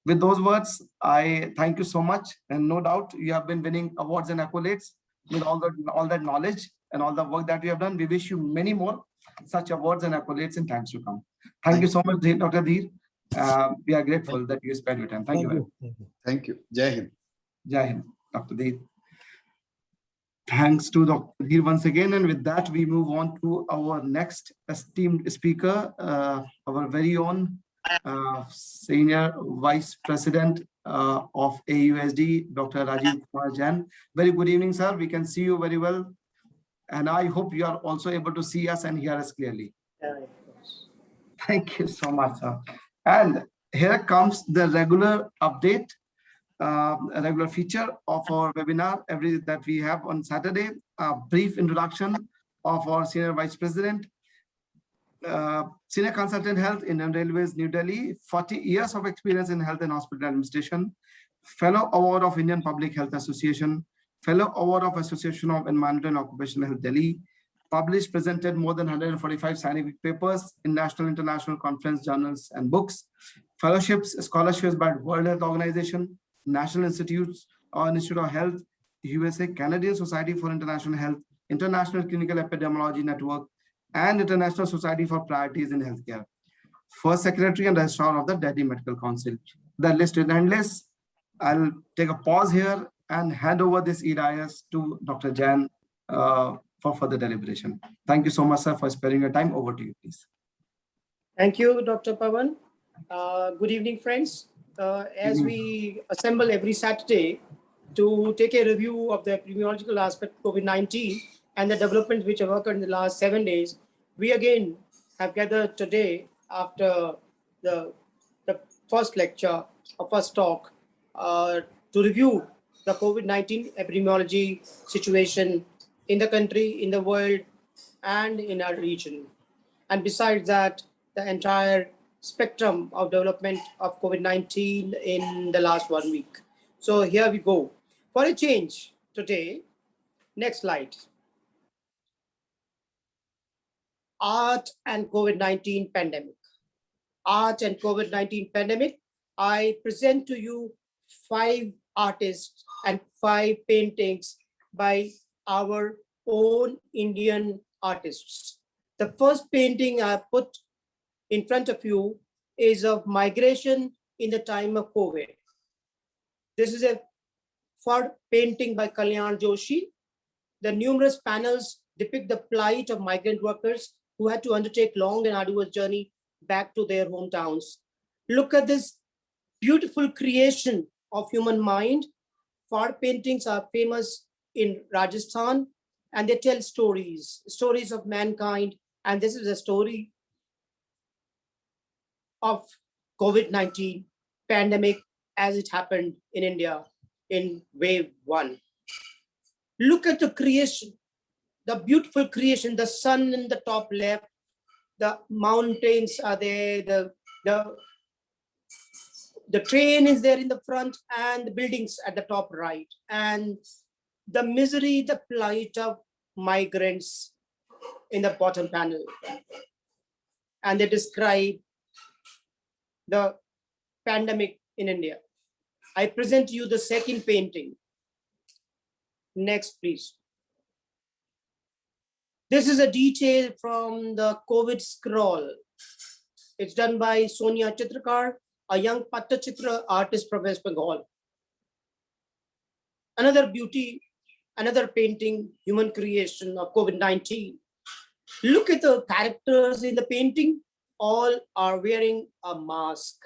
With those words, I thank you so much, and no doubt you have been winning awards and accolades with all that knowledge and all the work that you have done. We wish you many more such awards and accolades in times to come. Thank you so much, Dr. Dhir. We are grateful that you spent your time. Thank you. Thank you. Jai Hind. Jai Hind, Dr. Dhir. Thanks to Dr. Dhir once again. And with that, we move on to our next esteemed speaker, our very own Senior Vice President of AUSD, Dr. Rajiv Kumar Jain. Very good evening, sir. We can see you very well. And I hope you are also able to see us and hear us clearly. Thank you so much, sir. And here comes the regular update, a regular feature of our webinar that we have on Saturday. A brief introduction of our Senior Vice President, Senior Consultant Health, Indian Railways, New Delhi, 40 years of experience in health and hospital administration, Fellow Award of Indian Public Health Association, Fellow Award of Association of Environmental and Occupational Health, Delhi, published, presented more than 145 scientific papers in national, international conference, journals, and books, fellowships, scholarships by World Health Organization, National Institutes or Institute of Health, USA, Canadian Society for International Health, International Clinical Epidemiology Network, and International Society for Priorities in Healthcare. First Secretary and Registrar of the Delhi Medical Council. The list is endless. I'll take a pause here and hand over this e-dais to Dr. Jain for further deliberation. Thank you so much, sir, for sparing your time. Over to you, please. Thank you, Dr. Pawan. Good evening, friends. As we assemble every Saturday to take a review of the epidemiological aspect of COVID-19 and the developments which have occurred in the last 7 days, we again have gathered today after the first lecture or first talk to review the COVID-19 epidemiology situation in the country, in the world, and in our region. And besides that, the entire spectrum of development of COVID-19 in the last 1 week. So here we go. For a change today, next slide. Art and COVID-19 pandemic. Art and COVID-19 pandemic. I present to you 5 artists and 5 paintings by our own Indian artists. The first painting I put in front of you is of migration in the time of COVID. This is a painting by Kalyan Joshi. The numerous panels depict the plight of migrant workers who had to undertake long and arduous journey back to their hometowns. Look at this beautiful creation of human mind. Far paintings are famous in Rajasthan, and they tell stories of mankind. And this is a story of COVID-19 pandemic as it happened in India in wave 1. Look at the creation, the beautiful creation, the sun in the top left, the mountains are there, the train is there in the front, and the buildings at the top right, and the misery, the plight of migrants in the bottom panel. And they describe the pandemic in India. I present to you the second painting. Next, please. This is a detail from the COVID scroll. It's done by Sonia Chitrakar, a young Pattachitra artist from West Bengal. Another beauty, another painting, human creation of COVID-19. Look at the characters in the painting. All are wearing a mask.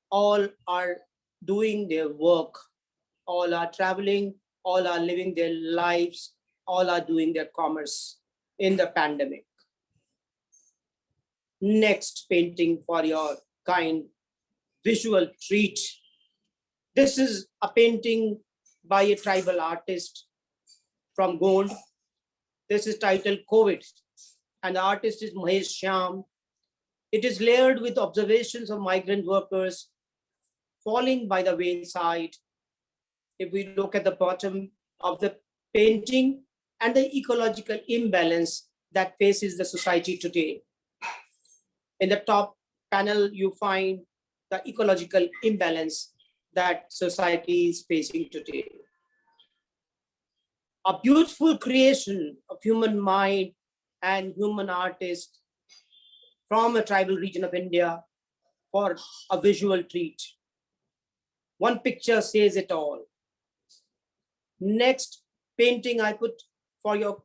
All are doing their work. All are traveling. All are living their lives. All are doing their commerce in the pandemic. Next painting for your kind visual treat. This is a painting by a tribal artist from Gond. This is titled COVID, and the artist is Mahesh Shyam. It is layered with observations of migrant workers falling by the wayside. If we look at the bottom of the painting and the ecological imbalance that faces the society today. In the top panel, you find the ecological imbalance that society is facing today. A beautiful creation of human mind and human artist from a tribal region of India for a visual treat. One picture says it all. Next painting I put for your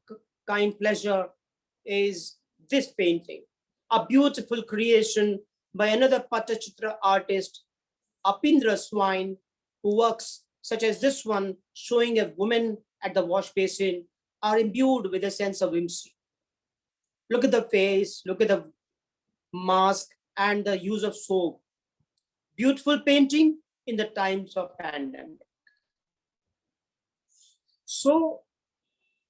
kind pleasure is this painting, a beautiful creation by another Pattachitra artist, Apindra Swine, who works such as this one, showing a woman at the wash basin, are imbued with a sense of whimsy. Look at the face, look at the mask and the use of soap. Beautiful painting in the times of pandemic. So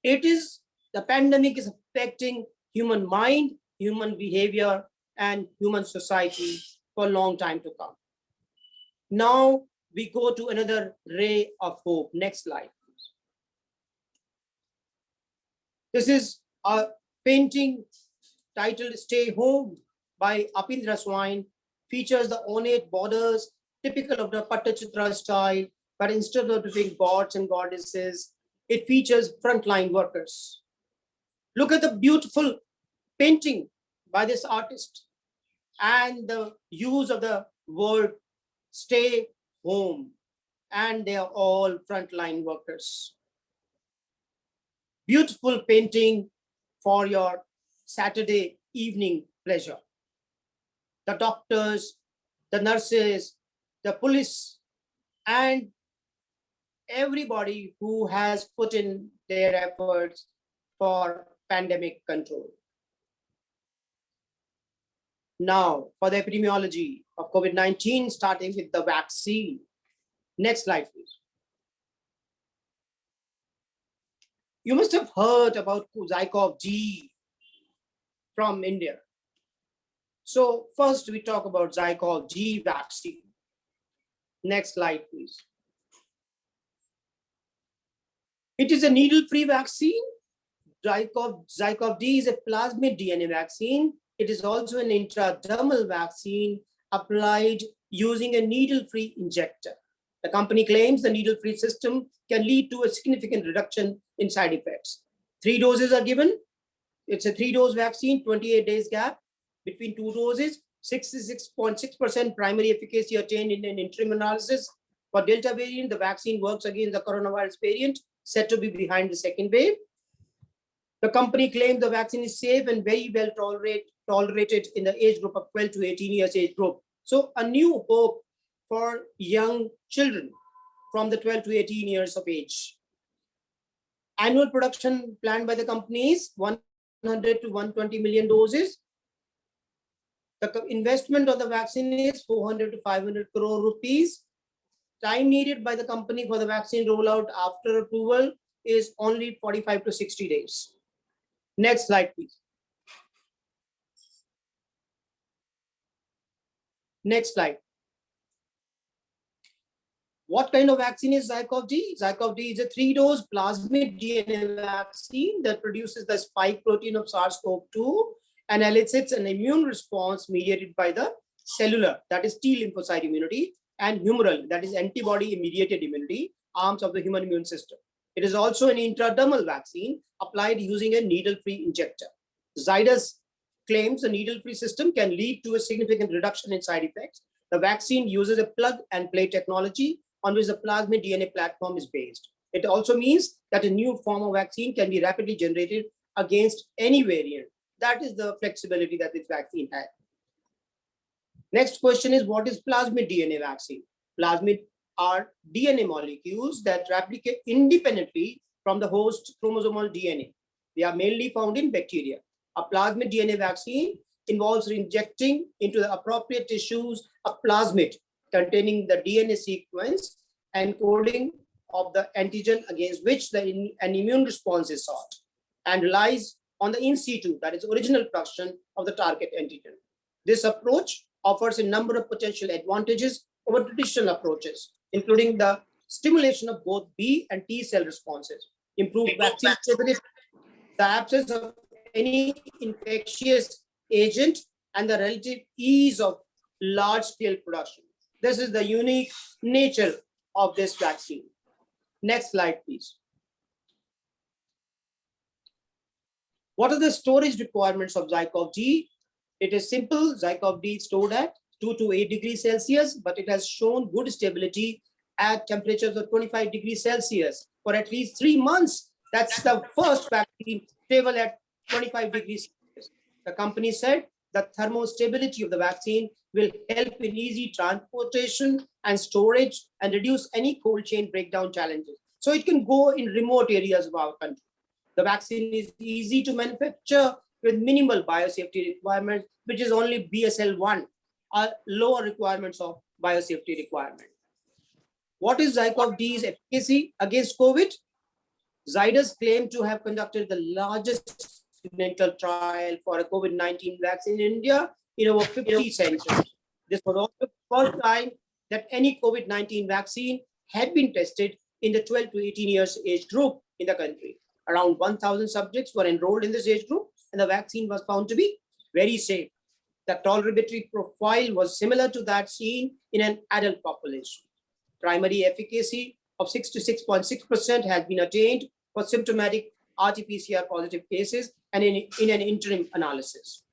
the pandemic is affecting human mind, human behavior, and human society for a long time to come. Now we go to another ray of hope. Next slide, please. This is a painting titled Stay Home by Apindra Swine. Features the ornate borders typical of the Pattachitra style, but instead of depicting gods and goddesses, it features frontline workers. Look at the beautiful painting by this artist and the use of the word stay home, and they are all frontline workers. Beautiful painting for your Saturday evening pleasure. The doctors, the nurses, the police, and everybody who has put in their efforts for pandemic control. Now, for the epidemiology of COVID-19, starting with the vaccine. Next slide, please. You must have heard about CABG from India. So first we talk about CABG vaccine. Next slide, please. It is a needle-free vaccine. CABG is a plasmid DNA vaccine. It is also an intradermal vaccine applied using a needle-free injector. The company claims the needle-free system can lead to a significant reduction in side effects. 3 doses are given. It's a 3-dose vaccine, 28 days gap between 2 doses, 66.6% primary efficacy attained in an interim analysis. For Delta variant, the vaccine works against the coronavirus variant, said to be behind the second wave. The company claims the vaccine is safe and very well tolerated in the age group of 12 to 18 years age group. So a new hope for young children from the 12 to 18 years of age. Annual production planned by the company is 100 to 120 million doses. The investment on the vaccine is 400 to 500 crore rupees. Time needed by the company for the vaccine rollout after approval is only 45 to 60 days. Next slide, please. Next slide. What kind of vaccine is CABG? CABG is a 3-dose plasmid DNA vaccine that produces the spike protein of SARS-CoV-2 and elicits an immune response mediated by the cellular, that is T lymphocyte immunity, and humoral, that is antibody-mediated immunity, arms of the human immune system. It is also an intradermal vaccine applied using a needle-free injector. Zydus claims the needle-free system can lead to a significant reduction in side effects. The vaccine uses a plug-and-play technology on which the plasmid DNA platform is based. It also means that a new form of vaccine can be rapidly generated against any variant. That is the flexibility that this vaccine has. Next question is, what is plasmid DNA vaccine? Plasmid are DNA molecules that replicate independently from the host chromosomal DNA. They are mainly found in bacteria. A plasmid DNA vaccine involves injecting into the appropriate tissues a plasmid containing the DNA sequence and coding of the antigen against which an immune response is sought, and relies on the in situ, that is original production of the target antigen. This approach offers a number of potential advantages over traditional approaches, including the stimulation of both B and T cell responses, improved vaccine stability, the absence of any infectious agent, and the relative ease of large-scale production. This is the unique nature of this vaccine. Next slide, please. What are the storage requirements of ZyCoV-D? It is simple. ZyCoV-D is stored at 2 to 8 degrees Celsius, but it has shown good stability at temperatures of 25 degrees Celsius for at least 3 months. That's the first vaccine stable at 25 degrees Celsius. The company said the thermostability of the vaccine will help in easy transportation and storage and reduce any cold chain breakdown challenges. So it can go in remote areas of our country. The vaccine is easy to manufacture with minimal biosafety requirements, which is only BSL-1, lower requirements of biosafety requirement. What is ZyCoV-D's efficacy against COVID? Zydus claimed to have conducted the largest clinical trial for a COVID-19 vaccine in India in over 50 centers. This was also the first time that any COVID-19 vaccine had been tested in the 12 to 18 years age group in the country. Around 1,000 subjects were enrolled in this age group, and the vaccine was found to be very safe. The tolerability profile was similar to that seen in an adult population. Primary efficacy of 66.6% has been attained for symptomatic RT-PCR positive cases and in an interim analysis.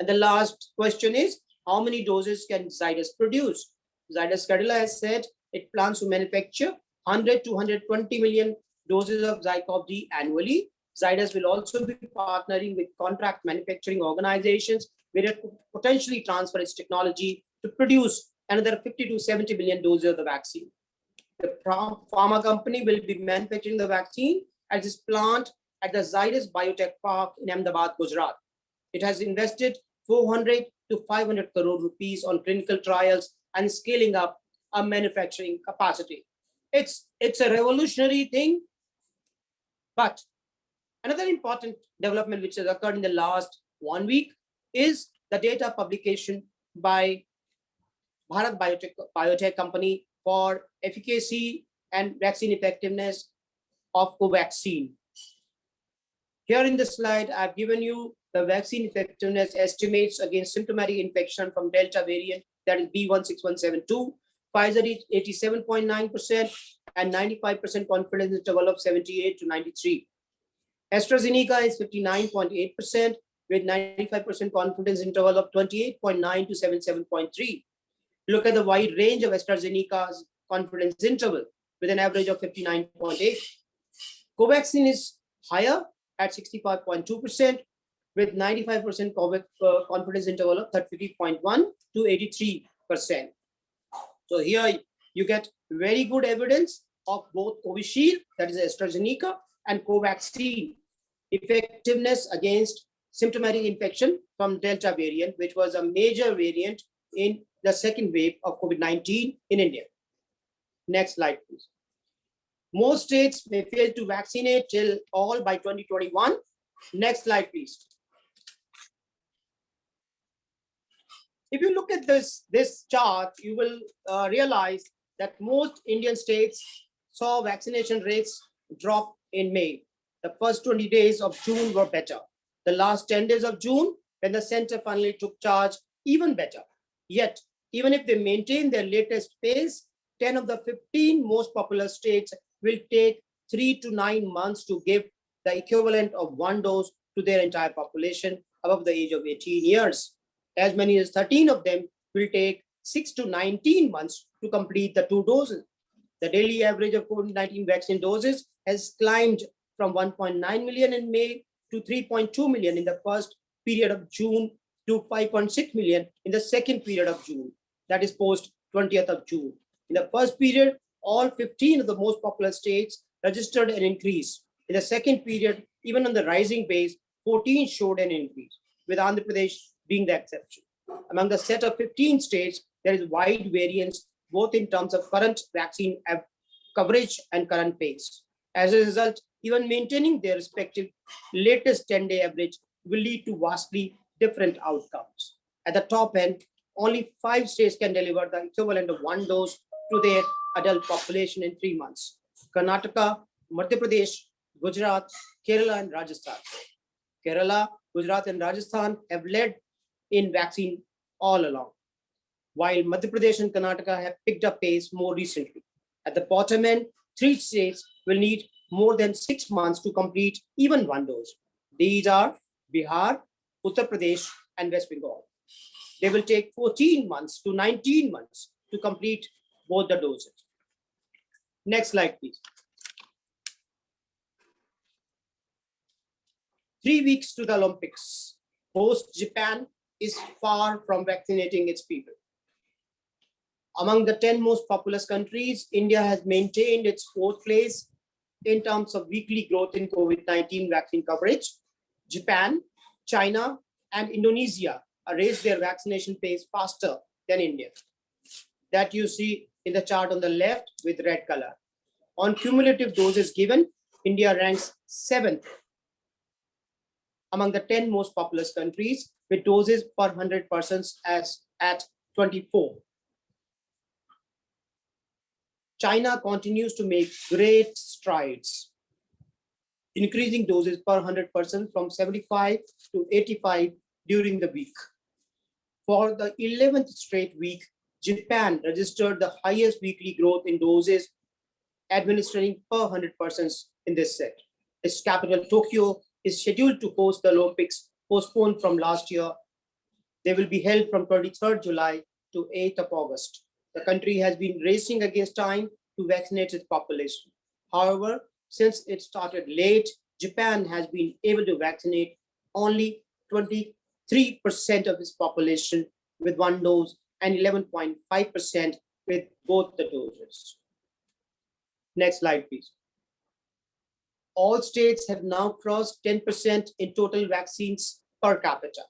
And the last question is, how many doses can Zydus produce? Zydus Cadila has said it plans to manufacture 100 to 120 million doses of ZyCoV-D annually. Zydus will also be partnering with contract manufacturing organizations where it could potentially transfer its technology to produce another 50 to 70 million doses of the vaccine. The pharma company will be manufacturing the vaccine at this plant at the Zydus Biotech Park in Ahmedabad, Gujarat. It has invested 400 to 500 crore rupees on clinical trials and scaling up a manufacturing capacity. It's a revolutionary thing, but another important development which has occurred in the last 1 week is the data publication by Bharat Biotech Company for efficacy and vaccine effectiveness of Covaxin. Here in the slide, I've given you the vaccine effectiveness estimates against symptomatic infection from Delta variant, that is B16172. Pfizer is 87.9% and 95% confidence interval of 78 to 93. AstraZeneca is 59.8% with 95% confidence interval of 28.9 to 77.3. Look at the wide range of AstraZeneca's confidence interval with an average of 59.8. Covaxin is higher at 65.2% with 95% confidence interval of 33.1 to 83%. So here you get very good evidence of both Covishield, that is AstraZeneca, and Covaxin effectiveness against symptomatic infection from Delta variant, which was a major variant in the second wave of COVID-19 in India. Next slide, please. Most states may fail to vaccinate till all by 2021. Next slide, please. If you look at this chart, you will realize that most Indian states saw vaccination rates drop in May. The first 20 days of June were better. The last 10 days of June, when the center finally took charge, even better. Yet, even if they maintain their latest pace, 10 of the 15 most popular states will take 3 to 9 months to give the equivalent of 1 dose to their entire population above the age of 18 years. As many as 13 of them will take 6 to 19 months to complete the 2 doses. The daily average of COVID-19 vaccine doses has climbed from 1.9 million in May to 3.2 million in the first period of June to 5.6 million in the second period of June, that is post 20th of June. In the first period, all 15 of the most populous states registered an increase. In the second period, even on the rising base, 14 showed an increase, with Andhra Pradesh being the exception. Among the set of 15 states, there is wide variance both in terms of current vaccine coverage and current pace. As a result, even maintaining their respective latest 10-day average will lead to vastly different outcomes. At the top end, only 5 states can deliver the equivalent of 1 dose to their adult population in 3 months: Karnataka, Madhya Pradesh, Gujarat, Kerala, and Rajasthan. Kerala, Gujarat, and Rajasthan have led in vaccine all along, while Madhya Pradesh and Karnataka have picked up pace more recently. At the bottom end, 3 states will need more than 6 months to complete even 1 dose. These are Bihar, Uttar Pradesh, and West Bengal. They will take 14 months to 19 months to complete both the doses. Next slide, please. 3 weeks to the Olympics. Host Japan is far from vaccinating its people. Among the 10 most populous countries, India has maintained its 4th place in terms of weekly growth in COVID-19 vaccine coverage. Japan, China, and Indonesia raised their vaccination pace faster than India. That you see in the chart on the left with red color. On cumulative doses given, India ranks 7th among the 10 most populous countries, with doses per 100 persons as at 24. China continues to make great strides, increasing doses per 100 persons from 75 to 85 during the week. For the 11th straight week, Japan registered the highest weekly growth in doses administering per 100 persons in this set. Its capital, Tokyo, is scheduled to host the Olympics, postponed from last year. They will be held from 23rd July to 8th of August. The country has been racing against time to vaccinate its population. However, since it started late, Japan has been able to vaccinate only 23% of its population with 1 dose and 11.5% with both the doses. Next slide, please. All states have now crossed 10% in total vaccines per capita.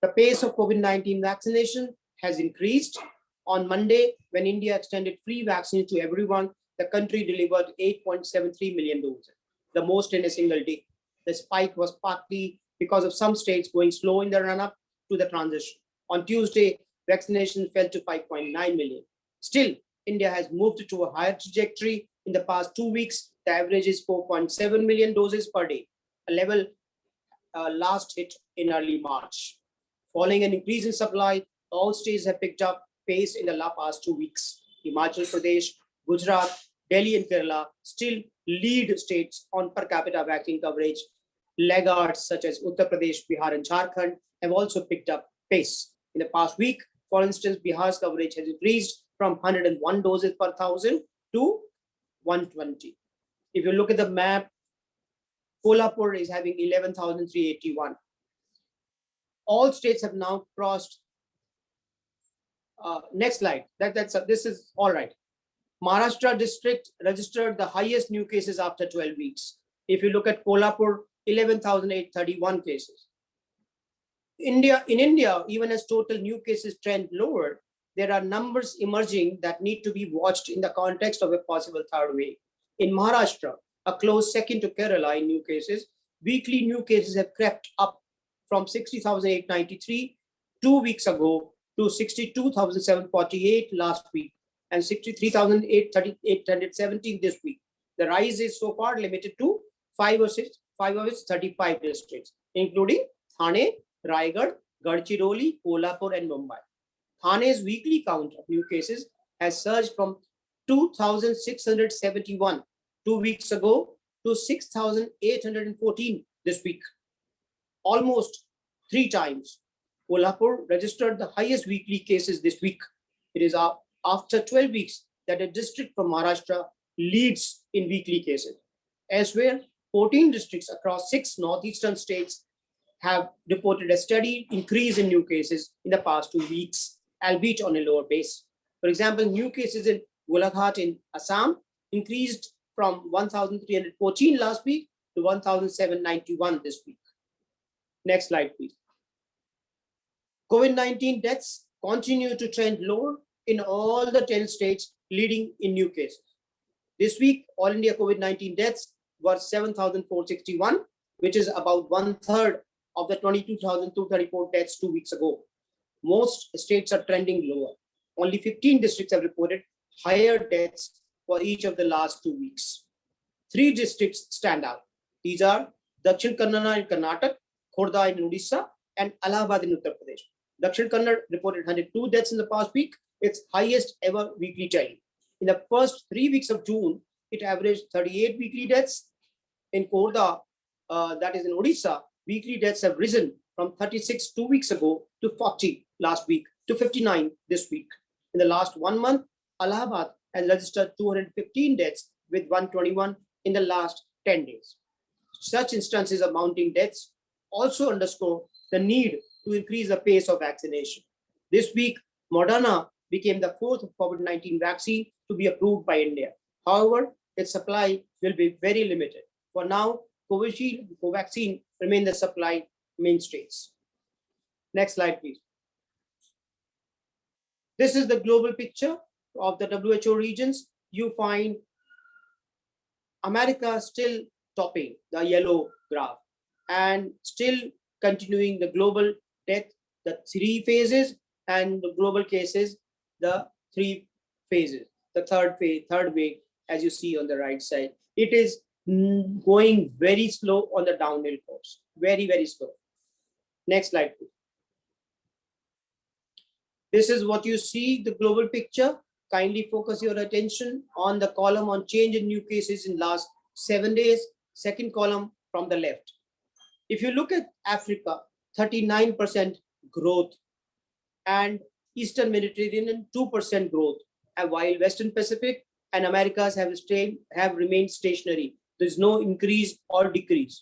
The pace of COVID-19 vaccination has increased. On Monday, when India extended free vaccines to everyone, the country delivered 8.73 million doses, the most in a single day. The spike was partly because of some states going slow in the run-up to the transition. On Tuesday, vaccination fell to 5.9 million. Still, India has moved to a higher trajectory. In the past 2 weeks, the average is 4.7 million doses per day, a level last hit in early March. Following an increase in supply, all states have picked up pace in the past 2 weeks. Himachal Pradesh, Gujarat, Delhi, and Kerala still lead states on per capita vaccine coverage. Laggards such as Uttar Pradesh, Bihar, and Jharkhand have also picked up pace. In the past week, for instance, Bihar's coverage has increased from 101 doses per 1,000 to 120. If you look at the map, Kolhapur is having 11,381. All states have now crossed. Next slide. This is all right. Maharashtra district registered the highest new cases after 12 weeks. If you look at Kolhapur, 11,831 cases. In India, even as total new cases trend lower, there are numbers emerging that need to be watched in the context of a possible third wave. In Maharashtra, a close second to Kerala in new cases, weekly new cases have crept up from 60,893 2 weeks ago to 62,748 last week and 63,817 this week. The rise is so far limited to 5 of its 35 districts, including Thane, Raigad, Gadchiroli, Kolhapur, and Mumbai. Thane's weekly count of new cases has surged from 2,671 2 weeks ago to 6,814 this week, almost 3 times. Kolhapur registered the highest weekly cases this week. It is after 12 weeks that a district from Maharashtra leads in weekly cases. Elsewhere, 14 districts across 6 northeastern states have reported a steady increase in new cases in the past 2 weeks, albeit on a lower base. For example, new cases in Udgeath in Assam increased from 1,314 last week to 1,791 this week. Next slide, please. COVID-19 deaths continue to trend lower in all the 10 states leading in new cases. This week, all India COVID-19 deaths were 7,461, which is about 1/3 of the 22,234 deaths 2 weeks ago. Most states are trending lower. Only 15 districts have reported higher deaths for each of the last 2 weeks. 3 districts stand out. These are Dakshin Kannada in Karnataka, Khordha in Odisha, and Allahabad in Uttar Pradesh. Dakshin Kannada reported 102 deaths in the past week, its highest ever weekly tally. In the first 3 weeks of June, it averaged 38 weekly deaths. In Khordha, that is in Odisha, weekly deaths have risen from 36 2 weeks ago to 40 last week to 59 this week. In the last 1 month, Allahabad has registered 215 deaths with 121 in the last 10 days. Such instances of mounting deaths also underscore the need to increase the pace of vaccination. This week, Moderna became the 4th COVID-19 vaccine to be approved by India. However, its supply will be very limited. For now, Covishield and Covaxin remain the supply mainstays. Next slide, please. This is the global picture of the WHO regions. You find America still topping the yellow graph and still continuing the global death, the 3 phases, and the global cases, the 3 phases. The third wave, as you see on the right side, it is going very slow on the downhill course, very, very slow. Next slide, please. This is what you see, the global picture. Kindly focus your attention on the column on change in new cases in last 7 days, second column from the left. If you look at Africa, 39% growth, and Eastern Mediterranean 2% growth, and while Western Pacific and Americas have remained stationary. There is no increase or decrease.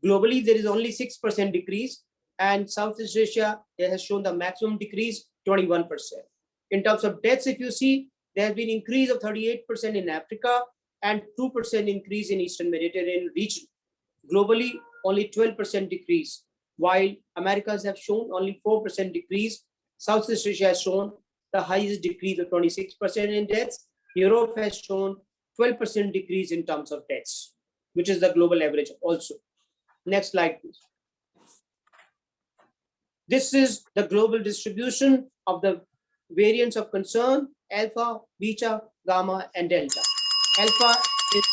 Globally, there is only 6% decrease, and Southeast Asia has shown the maximum decrease, 21%. In terms of deaths, if you see, there has been increase of 38% in Africa and 2% increase in Eastern Mediterranean region. Globally, only 12% decrease, while Americas have shown only 4% decrease. Southeast Asia has shown the highest decrease of 26% in deaths. Europe has shown 12% decrease in terms of deaths, which is the global average also. Next slide, please. This is the global distribution of the variants of concern: alpha, beta, gamma, and delta. Alpha is,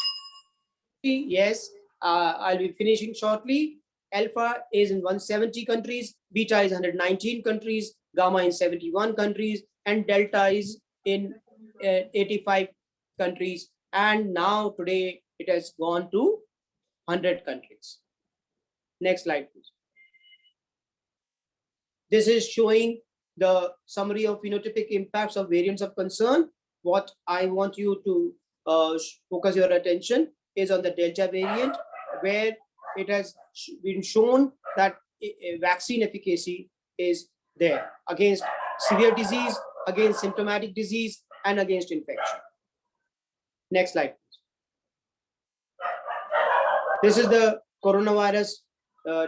yes, I'll be finishing shortly. Alpha is in 170 countries, beta is 119 countries, gamma in 71 countries, and delta is in 85 countries. And now today it has gone to 100 countries. Next slide, please. This is showing the summary of phenotypic impacts of variants of concern. What I want you to focus your attention is on the Delta variant, where it has been shown that vaccine efficacy is there against severe disease, against symptomatic disease, and against infection. Next slide, please. This is the coronavirus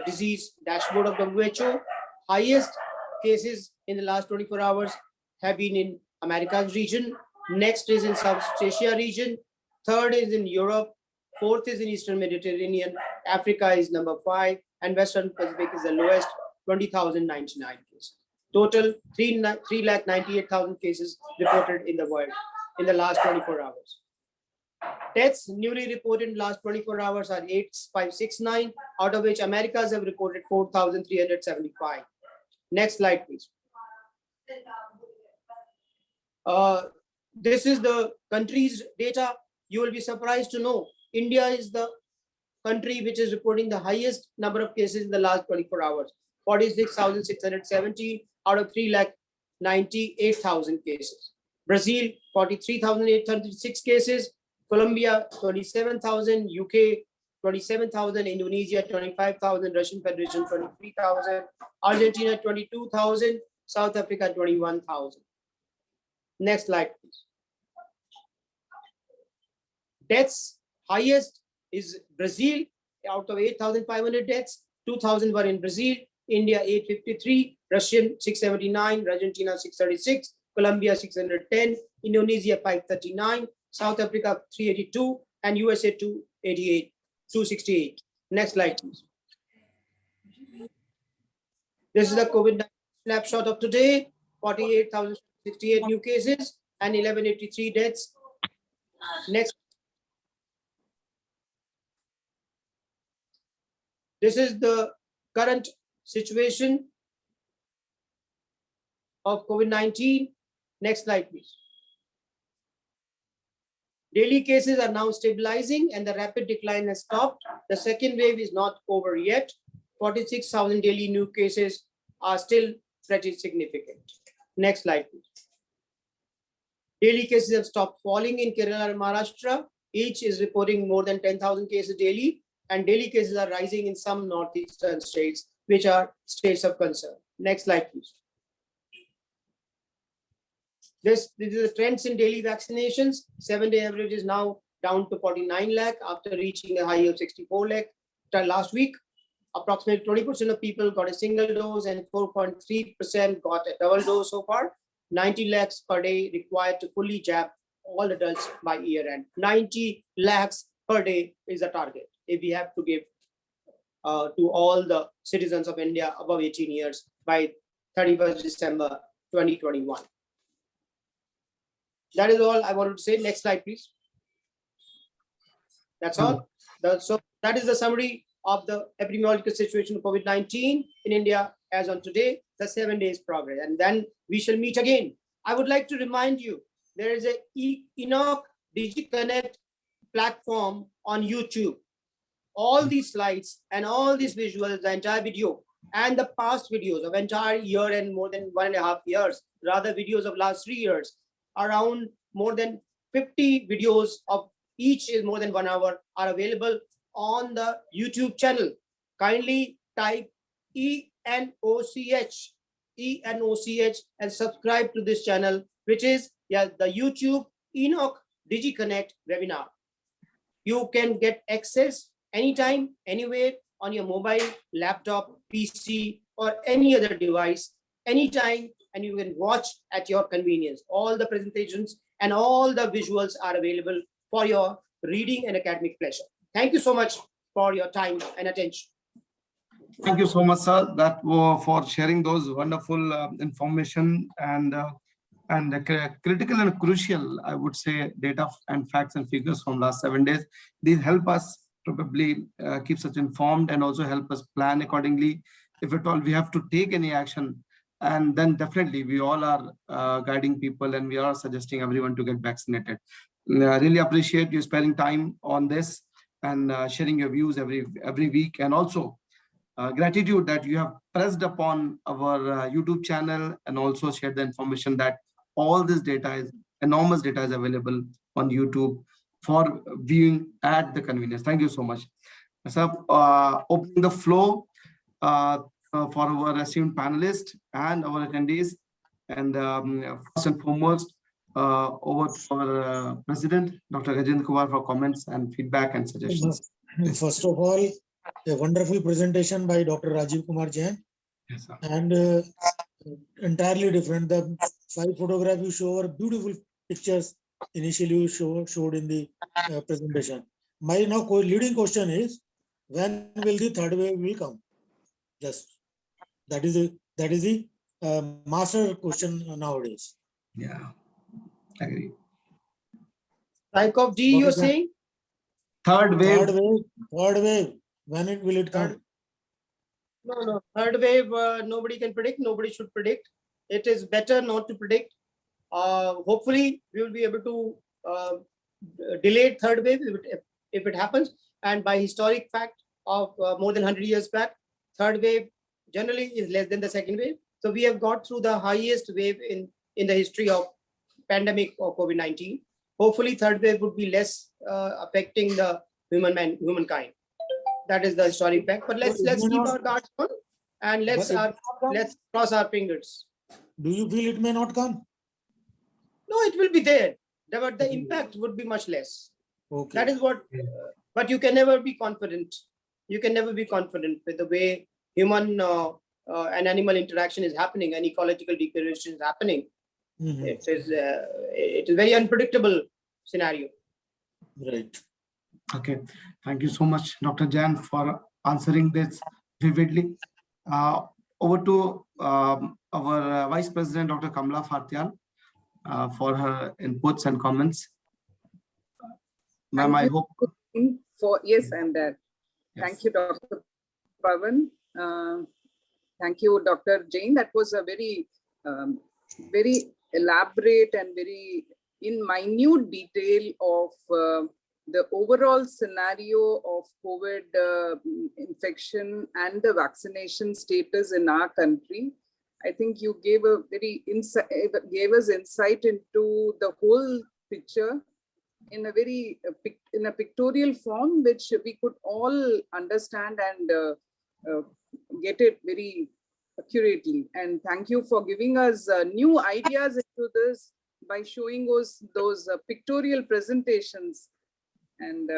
disease dashboard of WHO. Highest cases in the last 24 hours have been in Americas region. Next is in Southeast Asia region. Third is in Europe. Fourth is in Eastern Mediterranean. Africa is number 5, and Western Pacific is the lowest, 20,099 cases. Total 3,98,000 cases reported in the world in the last 24 hours. Deaths newly reported in the last 24 hours are 8,569, out of which Americas have reported 4,375. Next slide, please. This is the countries data. you will be surprised to know India is the country which is reporting the highest number of cases in the last 24 hours. 46,670 out of 3,98,000 cases. Brazil, 43,836 cases. Colombia, 27,000. UK, 27,000. Indonesia, 25,000. Russian Federation, 23,000. Argentina, 22,000. South Africa, 21,000. Next slide, please. Deaths, highest is Brazil. Out of 8,500 deaths, 2,000 were in Brazil. India 853, Russian 679, Argentina 636, Colombia 610, Indonesia 539, South Africa 382, and USA 268. Next slide, please. This is the COVID-19 snapshot of today. 48,068 new cases and 1,183 deaths. Next. This is the current situation of COVID-19. Next slide, please. Daily cases are now stabilizing and the rapid decline has stopped. The second wave is not over yet. 46,000 daily new cases are still pretty significant. Next slide, please. Daily cases have stopped falling in Kerala and Maharashtra. Each is reporting more than 10,000 cases daily, and daily cases are rising in some northeastern states, which are states of concern. Next slide, please. This is the trends in daily vaccinations. 7-day average is now down to 49 lakh after reaching a high of 64 lakh last week. Approximately 20% of people got a single dose and 4.3% got a double dose so far. 90 lakhs per day required to fully jab all adults by year end. 90 lakhs per day is the target if we have to give to all the citizens of India above 18 years by 31st December 2021. That is all I wanted to say. Next slide, please. That's all. So that is the summary of the epidemiological situation of COVID-19 in India as on today, the 7 days progress. And then we shall meet again. I would like to remind you, there is a Enoch DigiConnect platform on YouTube. All these slides and all these visuals, the entire video and the past videos of entire year and more than 1.5 years, rather videos of last 3 years, around more than 50 videos of each is more than 1 hour are available on the YouTube channel. Kindly type ENOCH and subscribe to this channel, which is the YouTube Enoch DigiConnect webinar. You can get access anytime, anywhere on your mobile, laptop, PC, or any other device, anytime, and you can watch at your convenience. All the presentations and all the visuals are available for your reading and academic pleasure. Thank you so much for your time and attention. Thank you so much, sir, for sharing those wonderful information and critical and crucial, I would say, data and facts and figures from last 7 days. These help us probably keep us informed and also help us plan accordingly. If at all we have to take any action, and then definitely we all are guiding people and we are suggesting everyone to get vaccinated. I really appreciate you spending time on this and sharing your views every week, and also gratitude that you have pressed upon our YouTube channel and also shared the information that all this data is enormous data is available on YouTube for viewing at the convenience. Thank you so much. So opening the floor for our esteemed panelists and our attendees, and first and foremost over to our President, Dr. Rajiv Kumar, for comments and feedback and suggestions. First of all, a wonderful presentation by Dr. Rajiv Kumar Jain. Yes, sir. And entirely different. The 5 photographs you show are beautiful pictures initially you showed in the presentation. My now leading question is, when will the third wave will come? Just that is the master question nowadays. Yeah, I agree. Type of D, you're saying? Third wave. Third wave. When will it come? No. Third wave, nobody can predict. Nobody should predict. It is better not to predict. Hopefully, we will be able to delayed third wave if it happens. And by historic fact of more than 100 years back, third wave generally is less than the second wave. So we have got through the highest wave in the history of pandemic of COVID-19. Hopefully third wave would be less affecting the humankind. That is the historic fact. But let's keep our guards on and let's cross our fingers. Do you feel it may not come? No, it will be there, but the impact would be much less. Okay. That is what, but you can never be confident. You can never be confident with the way human and animal interaction is happening and ecological degradation is happening. It is a very unpredictable scenario. Right. Okay. Thank you so much, Dr. Jain, for answering this vividly. Over to our Vice President, Dr. Kamla Fartial, for her inputs and comments. Ma'am, I hope. Yes, I'm there. Yes. Thank you, Dr. Pavan. Thank you, Dr. Jain. That was a very, very elaborate and very in minute detail of the overall scenario of COVID infection and the vaccination status in our country. I think you gave a very gave us insight into the whole picture in a very in a pictorial form, which we could all understand and get it very accurately. And thank you for giving us new ideas into this by showing us those pictorial presentations. And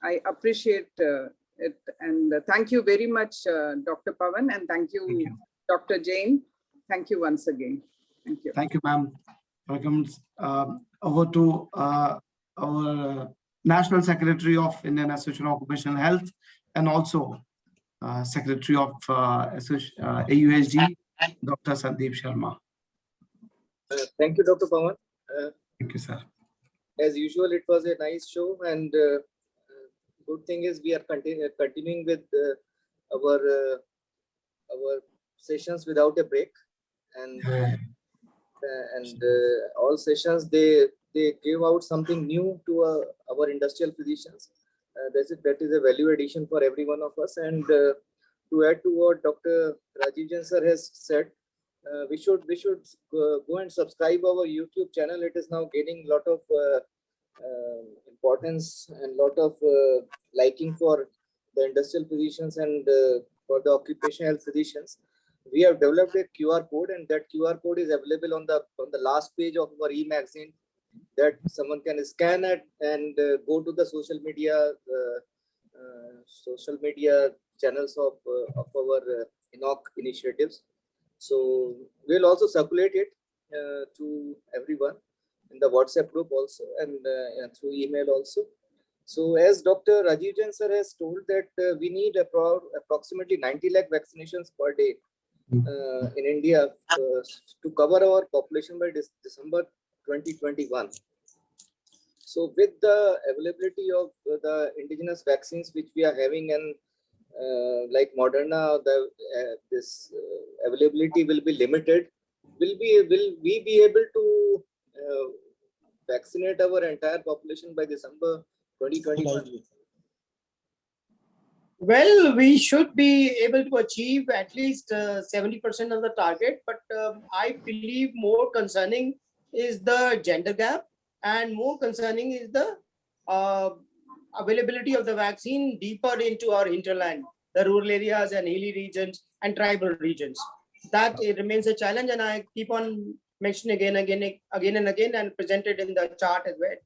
I appreciate it. And thank you very much, Dr. Pavan, and thank you, Dr. Jain. Thank you once again. Thank you. Thank you, ma'am. Welcome. Over to our National Secretary of Indian Association of Occupational Health and also Secretary of AUHG, Dr. Sandeep Sharma. Thank you, Dr. Pawan. Thank you, sir. As usual, it was a nice show, and good thing is we are continuing with our sessions without a break, and all sessions they give out something new to our industrial physicians. That is a value addition for every one of us. And to add to what Dr. Rajiv Jain sir has said, we should go and subscribe our YouTube channel. It is now gaining a lot of importance and lot of liking for the industrial physicians and for the occupational health physicians. We have developed a QR code, and that QR code is available on the last page of our e-magazine, that someone can scan it and go to the social media channels of our INOC initiatives. So we'll also circulate it to everyone in the WhatsApp group also, and through email also. So as Dr. Rajiv Jain sir has told that we need approximately 90 lakh vaccinations per day in India to cover our population by December 2021. So with the availability of the indigenous vaccines which we are having, and like Moderna, this availability will be limited. Will we be able to vaccinate our entire population by December 2021? Well, we should be able to achieve at least 70% of the target, but I believe more concerning is the gender gap, and more concerning is the availability of the vaccine deeper into our hinterland, the rural areas and hilly regions and tribal regions. That it remains a challenge, and I keep on mentioning again and again, and presented in the chart as well.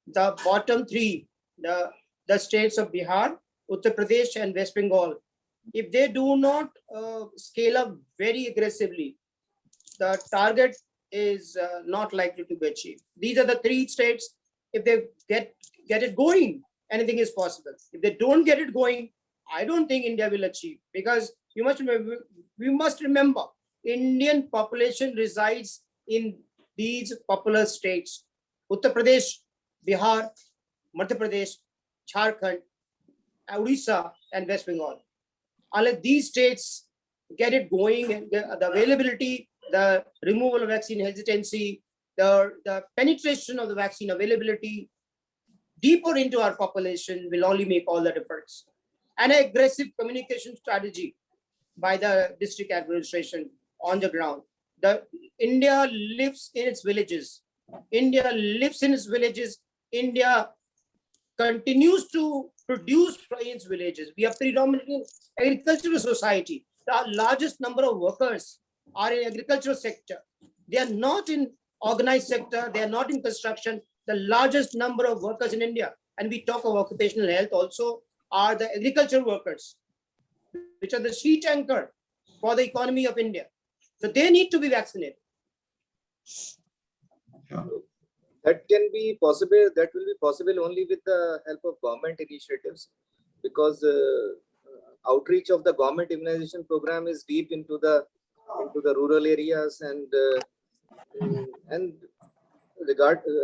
The bottom three, the states of Bihar, Uttar Pradesh and West Bengal, if they do not scale up very aggressively, the target is not likely to be achieved. These are the three states. If they get it going, anything is possible. If they don't get it going, I don't think India will achieve, because we must remember, Indian population resides in these popular states: Uttar Pradesh, Bihar, Madhya Pradesh, Jharkhand, Odisha and West Bengal. Unless these states get it going, and the availability, the removal of vaccine hesitancy, the penetration of the vaccine availability, deeper into our population will only make all the difference. An aggressive communication strategy by the district administration on the ground. India lives in its villages. India lives in its villages. India continues to produce in its villages. We are predominantly agricultural society. The largest number of workers are in agricultural sector. They are not in organized sector. They are not in construction. The largest number of workers in India, and we talk of occupational health also, are the agricultural workers, which are the sheet anchor for the economy of India. So they need to be vaccinated. That can be possible. That will be possible only with the help of government initiatives, because outreach of the government immunization program is deep into the rural areas, and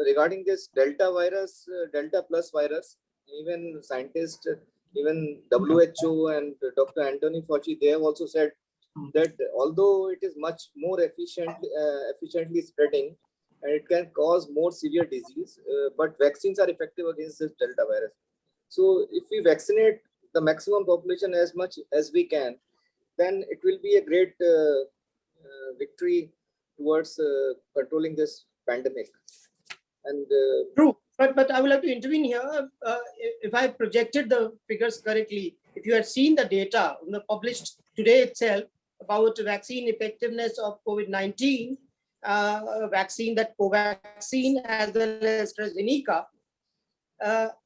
regarding this Delta virus, Delta plus virus, even scientists, even WHO and Dr. Anthony Fauci, they have also said that although it is much more efficiently spreading and it can cause more severe disease, but vaccines are effective against this Delta virus. So if we vaccinate the maximum population as much as we can, then it will be a great victory towards controlling this pandemic. And true, but I would like to intervene here. If I projected the figures correctly, if you had seen the data published today itself about vaccine effectiveness of COVID-19, vaccine, that Covaxin as well as AstraZeneca,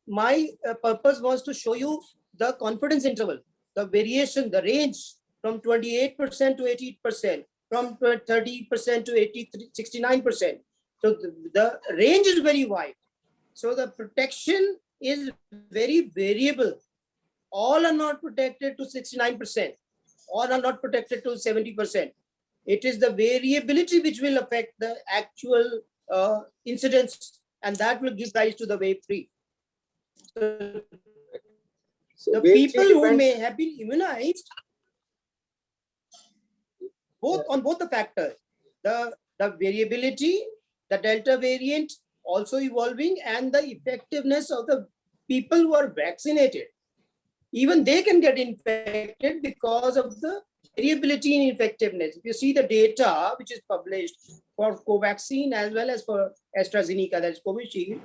my purpose was to show you the confidence interval, the variation, the range from 28% to 80%, from 30% to 69%. So the range is very wide. So the protection is very variable. All are not protected to 69%. All are not protected to 70%. It is the variability which will affect the actual incidence, and that will give rise to the wave 3. So the people who may have been immunized, on both the factors, the variability, the Delta variant also evolving, and the effectiveness of the people who are vaccinated. Even they can get infected because of the variability in effectiveness. If you see the data which is published for Covaxin as well as for AstraZeneca, that is Covishield,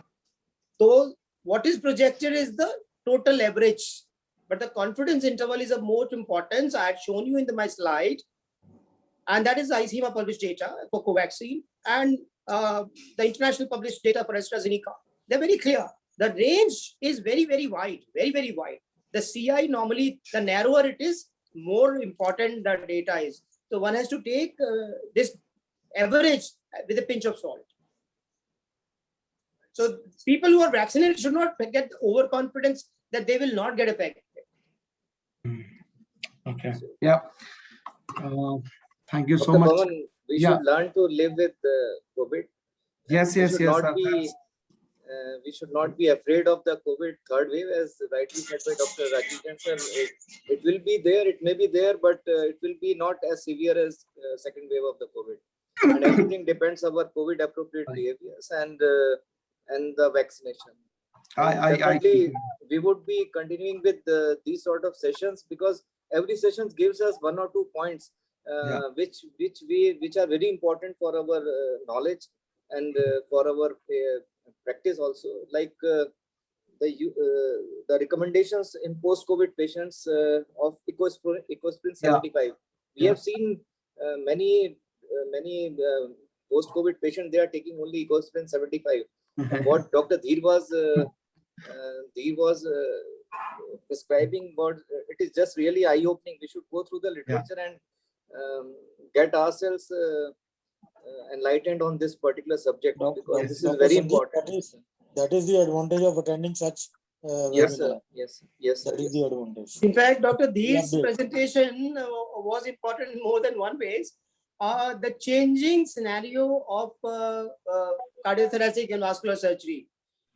so what is projected is the total average, but the confidence interval is of most importance. I had shown you in my slide, and that is ICEMA published data for Covaxin and the international published data for AstraZeneca. They're very clear. The range is very, very wide, very, very wide. The CI normally, the narrower it is, more important the data is. So one has to take this average with a pinch of salt. So people who are vaccinated should not get overconfidence that they will not get affected. Okay. Yeah. Thank you so much. Pawan, we should learn to live with COVID. Yes. We should not be afraid of the COVID third wave, as rightly said by Dr. Rajiv Kumar Jain. It will be there, it may be there, but it will be not as severe as second wave of the COVID. And everything depends on our COVID appropriate behaviors and the vaccination. Definitely, we would be continuing with these sort of sessions, because every session gives us 1 or 2 points which are very important for our knowledge and for our practice also, like the recommendations in post-COVID patients of Ecosprin 75. We have seen many post-COVID patients, they are taking only Ecosprin 75. And what Dr. Dhir was prescribing, it is just really eye-opening. We should go through the literature and get ourselves enlightened on this particular subject, because this is very important. That is the advantage of attending such yes, sir. Yes. That is the advantage. In fact, Dr. Dhir's presentation was important in more than one ways. The changing scenario of cardiothoracic and vascular surgery,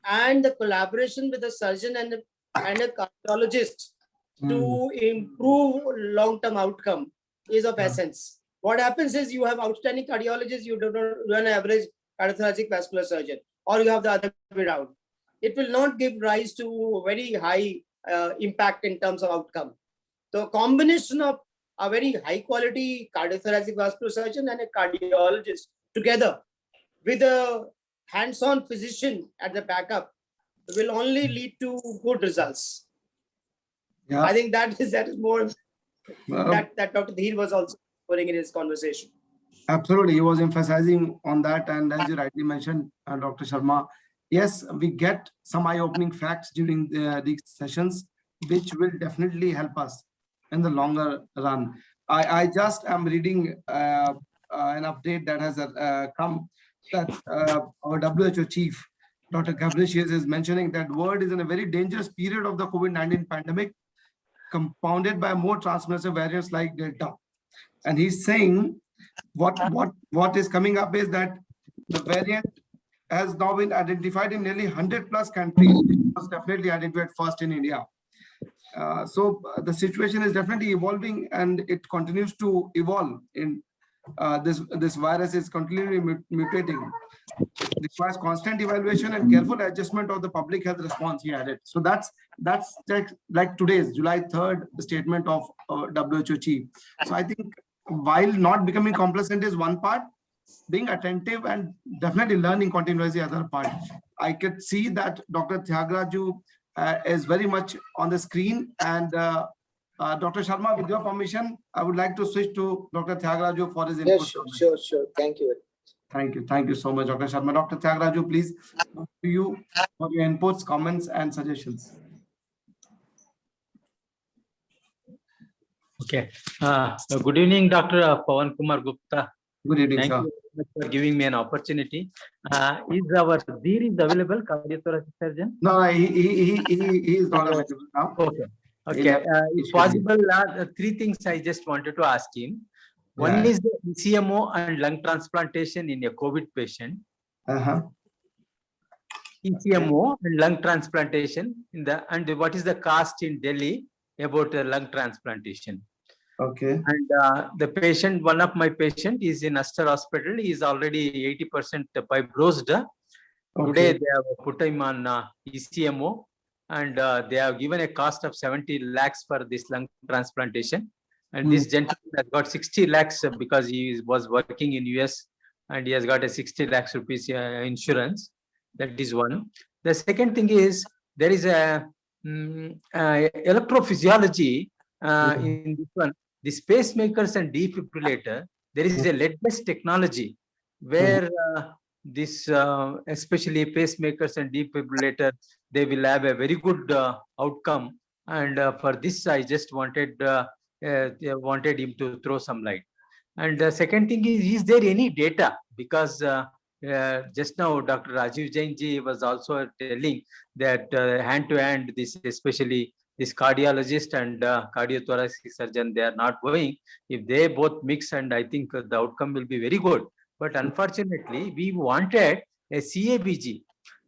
and the collaboration with the surgeon and a cardiologist to improve long-term outcome is of essence. What happens is you have outstanding cardiologists, you don't run an average cardiothoracic vascular surgeon, or you have the other way around. it will not give rise to very high impact in terms of outcome. The combination of a very high quality cardiothoracic vascular surgeon and a cardiologist together with a hands-on physician at the backup will only lead to good results. Yeah. I think that is more Well, that Dr. Dhir was also putting in his conversation. absolutely, he was emphasizing on that, and as you rightly mentioned, Dr. Sharma, yes, we get some eye-opening facts during these sessions, which will definitely help us in the longer run. I just am reading an update that has come that our WHO chief, Dr. Gabricius, is mentioning that world is in a very dangerous period of the COVID-19 pandemic, compounded by more transmissive variants like Delta. And he's saying what is coming up is that the variant has now been identified in nearly 100 plus countries. It was definitely identified first in India. So the situation is definitely evolving, and it continues to evolve. In this virus is continually mutating. It requires constant evaluation and careful adjustment of the public health response, he added. So that's like today's July 3rd statement of WHO chief. So I think while not becoming complacent is one part, being attentive and definitely learning continuously the other part. I could see that Dr. Thyagarajan is very much on the screen, and Dr. Sharma, with your permission, I would like to switch to Dr. Thyagarajan for his input. Yes, sure. Thank you. Thank you so much, Dr. Sharma. Dr. Thyagarajan, please, to you for your inputs, comments, and suggestions. Okay. Good evening, Dr. Pawan Kumar Gupta. Good evening, Thank sir. you very much for giving me an opportunity. Is our Dhir is available, cardiothoracic surgeon? No, he is not available now. Okay. Okay. If possible, three things I just wanted to ask him. One is the ECMO and lung transplantation in a COVID patient. ECMO and lung transplantation and what is the cost in Delhi about lung transplantation? Okay. And the patient, one of my patient is in Aster Hospital. He is already 80% fibrosed. Okay. Today they have put him on ECMO, and they have given a cost of 70 lakhs for this lung transplantation. And this gentleman has got 60 lakhs because he was working in US, and he has got a 60 lakhs rupees insurance. That is one. The second thing is there is a electrophysiology in this one. The pacemakers and defibrillator, there is a lead-based technology where this, especially pacemakers and defibrillator, they will have a very good outcome. And for this, I just wanted him to throw some light. And the second thing is there any data? Because just now, Dr. Rajiv Jain ji was also telling that hand-to-hand, this especially this cardiologist and cardiothoracic surgeon, they are not going. If they both mix, and I think the outcome will be very good. But unfortunately, we wanted a CABG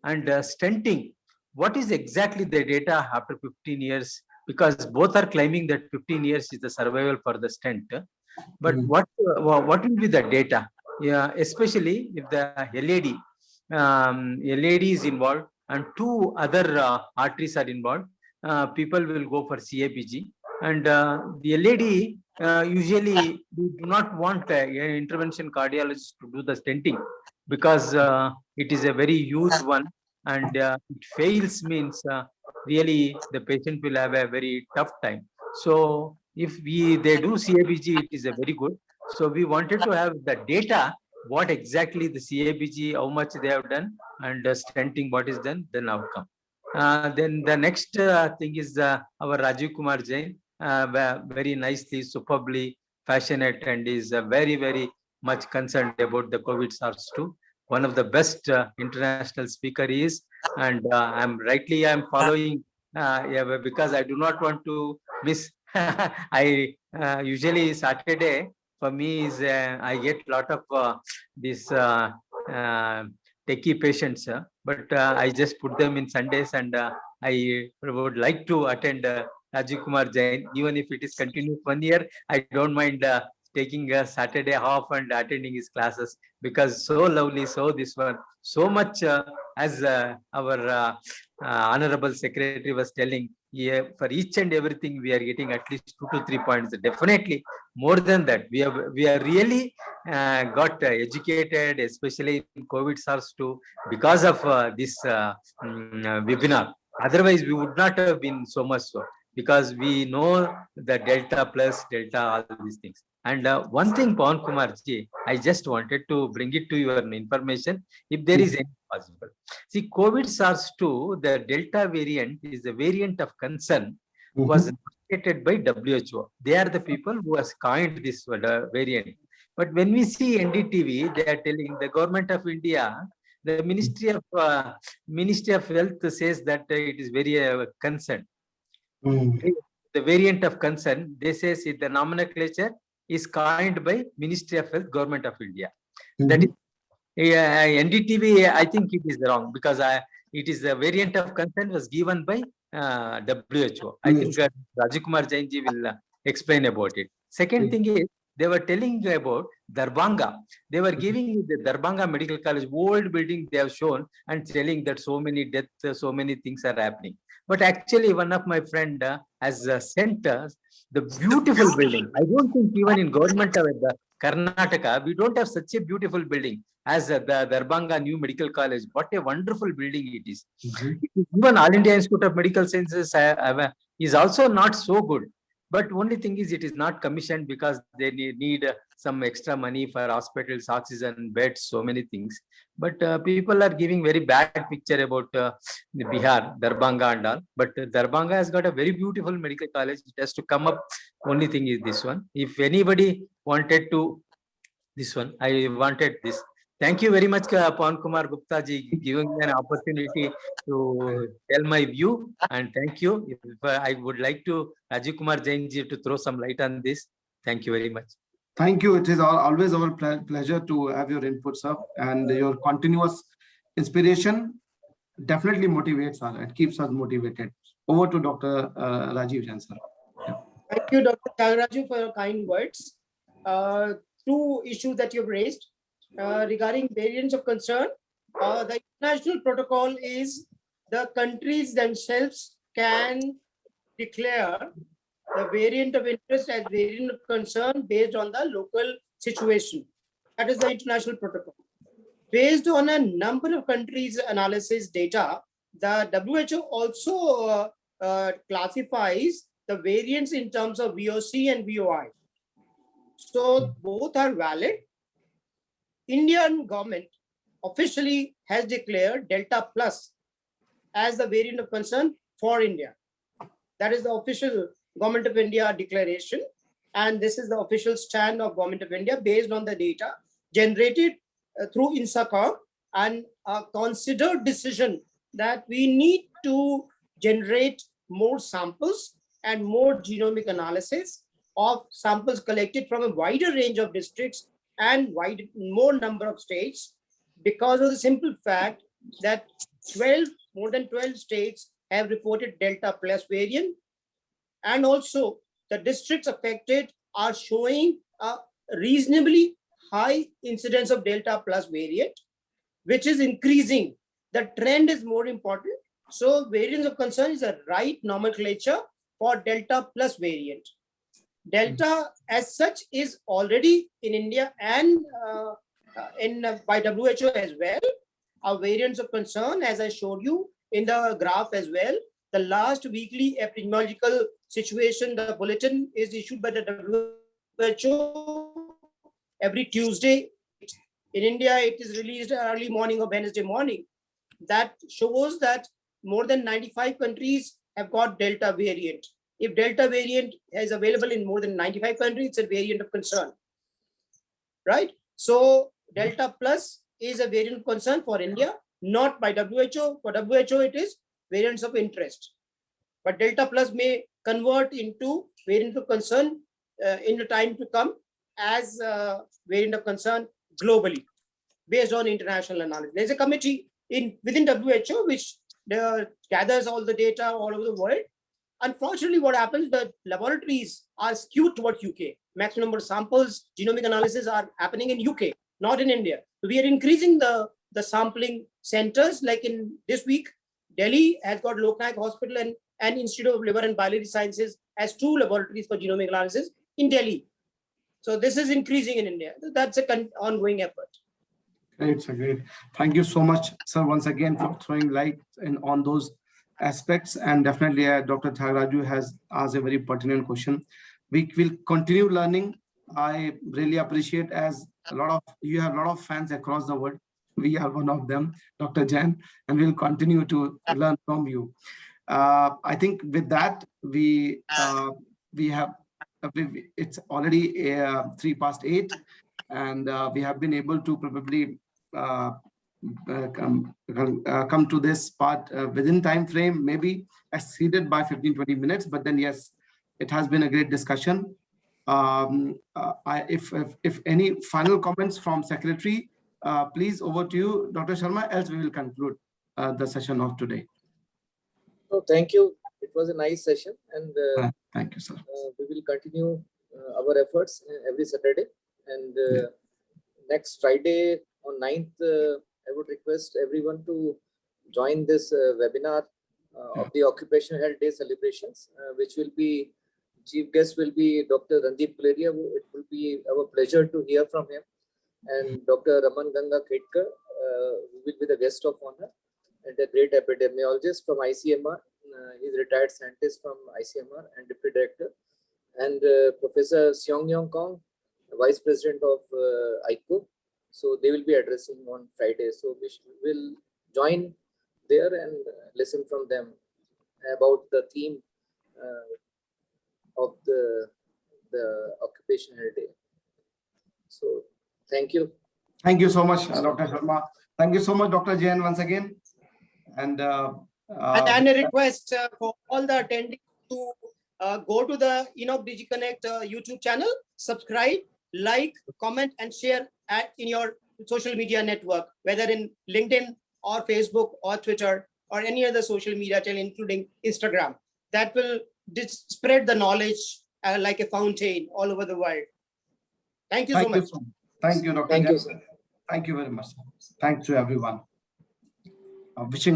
and stenting. What is exactly the data after 15 years? Because both are claiming that 15 years is the survival for the stent. But what will be the data? Yeah, especially if the LAD is involved and two other arteries are involved, people will go for CABG. And the LAD, usually we do not want an intervention cardiologist to do the stenting because it is a very huge one, and it fails means really the patient will have a very tough time. So if they do CABG, it is a very good. So we wanted to have the data, what exactly the CABG, how much they have done, and stenting what is done, then outcome. Then the next thing is our Rajiv Kumar Jain, very nicely, superbly passionate, and is very, very much concerned about the COVID SARS-2. One of the best international speaker is, and I'm following because I do not want to miss. I usually Saturday for me is I get a lot of these techie patients, but I just put them in Sundays, and I would like to attend Rajiv Kumar Jain, even if it is continuous 1 year. I don't mind taking a Saturday off and attending his classes, because so lovely, so this one, so much as our Honorable Secretary was telling, yeah, for each and everything we are getting at least 2 to 3 points. Definitely more than that. We are really got educated, especially in COVID SARS-2, because of this webinar. Otherwise, we would not have been so much so, because we know the Delta plus Delta, all these things. And one thing, Pawan Kumar ji, I just wanted to bring it to your information, if there is any possible. See, COVID SARS-2, the Delta variant is the variant of concern, was created by WHO. They are the people who has coined this variant. But when we see NDTV, they are telling the government of India, the Ministry of Health says that it is very concerned. The variant of concern, they say the nomenclature is coined by Ministry of Health, Government of India. That is NDTV. I think it is wrong, because it is the variant of concern was given by WHO. I think Rajiv Kumar Jain ji will explain about it. Second thing is, they were telling about Darbhanga. They were giving the Darbhanga Medical College, old building they have shown, and telling that so many deaths, so many things are happening. But actually, one of my friend has sent us the beautiful building. I don't think even in government of Karnataka, we don't have such a beautiful building as the Darbhanga New Medical College. What a wonderful building it is. Even All India Institute of Medical Sciences is also not so good. But only thing is, it is not commissioned because they need some extra money for hospitals, oxygen, beds, so many things. But people are giving very bad picture about Bihar, Darbhanga and all. But Darbhanga has got a very beautiful medical college. It has to come up. Only thing is this one. If anybody wanted to, this one, I wanted this. Thank you very much, Pawan Kumar Gupta ji, giving me an opportunity to tell my view. And thank you. I would like to Rajiv Kumar Jain ji to throw some light on this. Thank you very much. Thank you. It is always our pleasure to have your input, sir, and your continuous inspiration definitely motivates us and keeps us motivated. Over to Dr. Rajiv Jain, sir. Thank you, Dr. Tyagarajan, for your kind words. Two issues that you've raised regarding variants of concern. The international protocol is the countries themselves can declare the variant of interest as variant of concern based on the local situation. That is the international protocol. Based on a number of countries' analysis data, the WHO also classifies the variants in terms of VOC and VOI. So both are valid. Indian government officially has declared Delta Plus as the variant of concern for India. That is the official Government of India declaration. And this is the official stand of Government of India based on the data generated through INSACOG, and a considered decision that we need to generate more samples and more genomic analysis of samples collected from a wider range of districts and more number of states, because of the simple fact that more than 12 states have reported Delta Plus variant, and also the districts affected are showing a reasonably high incidence of Delta Plus variant, which is increasing. The trend is more important. So variants of concern is a right nomenclature for Delta Plus variant. Delta as such is already in India and by WHO as well. Our variants of concern, as I showed you in the graph as well, the last weekly epidemiological situation, the bulletin is issued by the WHO every Tuesday. In India, it is released early morning or Wednesday morning. That shows that more than 95 countries have got Delta variant. If Delta variant is available in more than 95 countries, it's a variant of concern, right? So Delta Plus is a variant of concern for India, not by WHO. For WHO, it is variants of interest. But Delta Plus may convert into variant of concern in the time to come as variant of concern globally, based on international analysis. There's a committee within WHO which gathers all the data all over the world. Unfortunately, what happens, the laboratories are skewed towards UK. Maximum number of samples, genomic analysis are happening in UK, not in India. So we are increasing the sampling centers. Like in this week, Delhi has got Loknayak Hospital and Institute of Liver and Biliary Sciences as 2 laboratories for genomic analysis in Delhi. So this is increasing in India. That's an ongoing effort. Great, sir, great. Thank you so much, sir, once again for throwing light on those aspects. And definitely, Dr. Thagraju has asked a very pertinent question. We will continue learning. I really appreciate, as you have a lot of fans across the world. We are one of them, Dr. Jain, and we'll continue to learn from you. I think with that, we have it's already 8:03, and we have been able to probably come to this part within time frame, maybe exceeded by 15-20 minutes, but then yes, it has been a great discussion. If any final comments from secretary, please, over to you, Dr. Sharma, else we will conclude the session of today. Oh, thank you. It was a nice session, and thank you, sir. We will continue our efforts every Saturday, and next Friday on 9th, I would request everyone to join this webinar of the Occupational Health Day celebrations, which will be, chief guest will be Dr. Randeep Guleria. It will be our pleasure to hear from him, and Dr. Raman Ganga Khetkar will be the guest of honor, and a great epidemiologist from ICMR. He's a retired scientist from ICMR and deputy director, and Professor Seong Yong Kong, Vice President of ICO. So they will be addressing on Friday. So we will join there and listen from them about the theme of the Occupational Health Day. So thank you. Thank you so much, Dr. Sharma. Thank you so much, Dr. Jain, once again. And a request for all the attendees to go to the Enoch DigiConnect YouTube channel, subscribe, like, comment, and share in your social media network, whether in LinkedIn or Facebook or Twitter or any other social media channel, including Instagram. That will spread the knowledge like a fountain all over the world. Thank you so much. Thank you, Dr. Thank Jain. you, sir. Thank you very much. Thanks to everyone. Wishing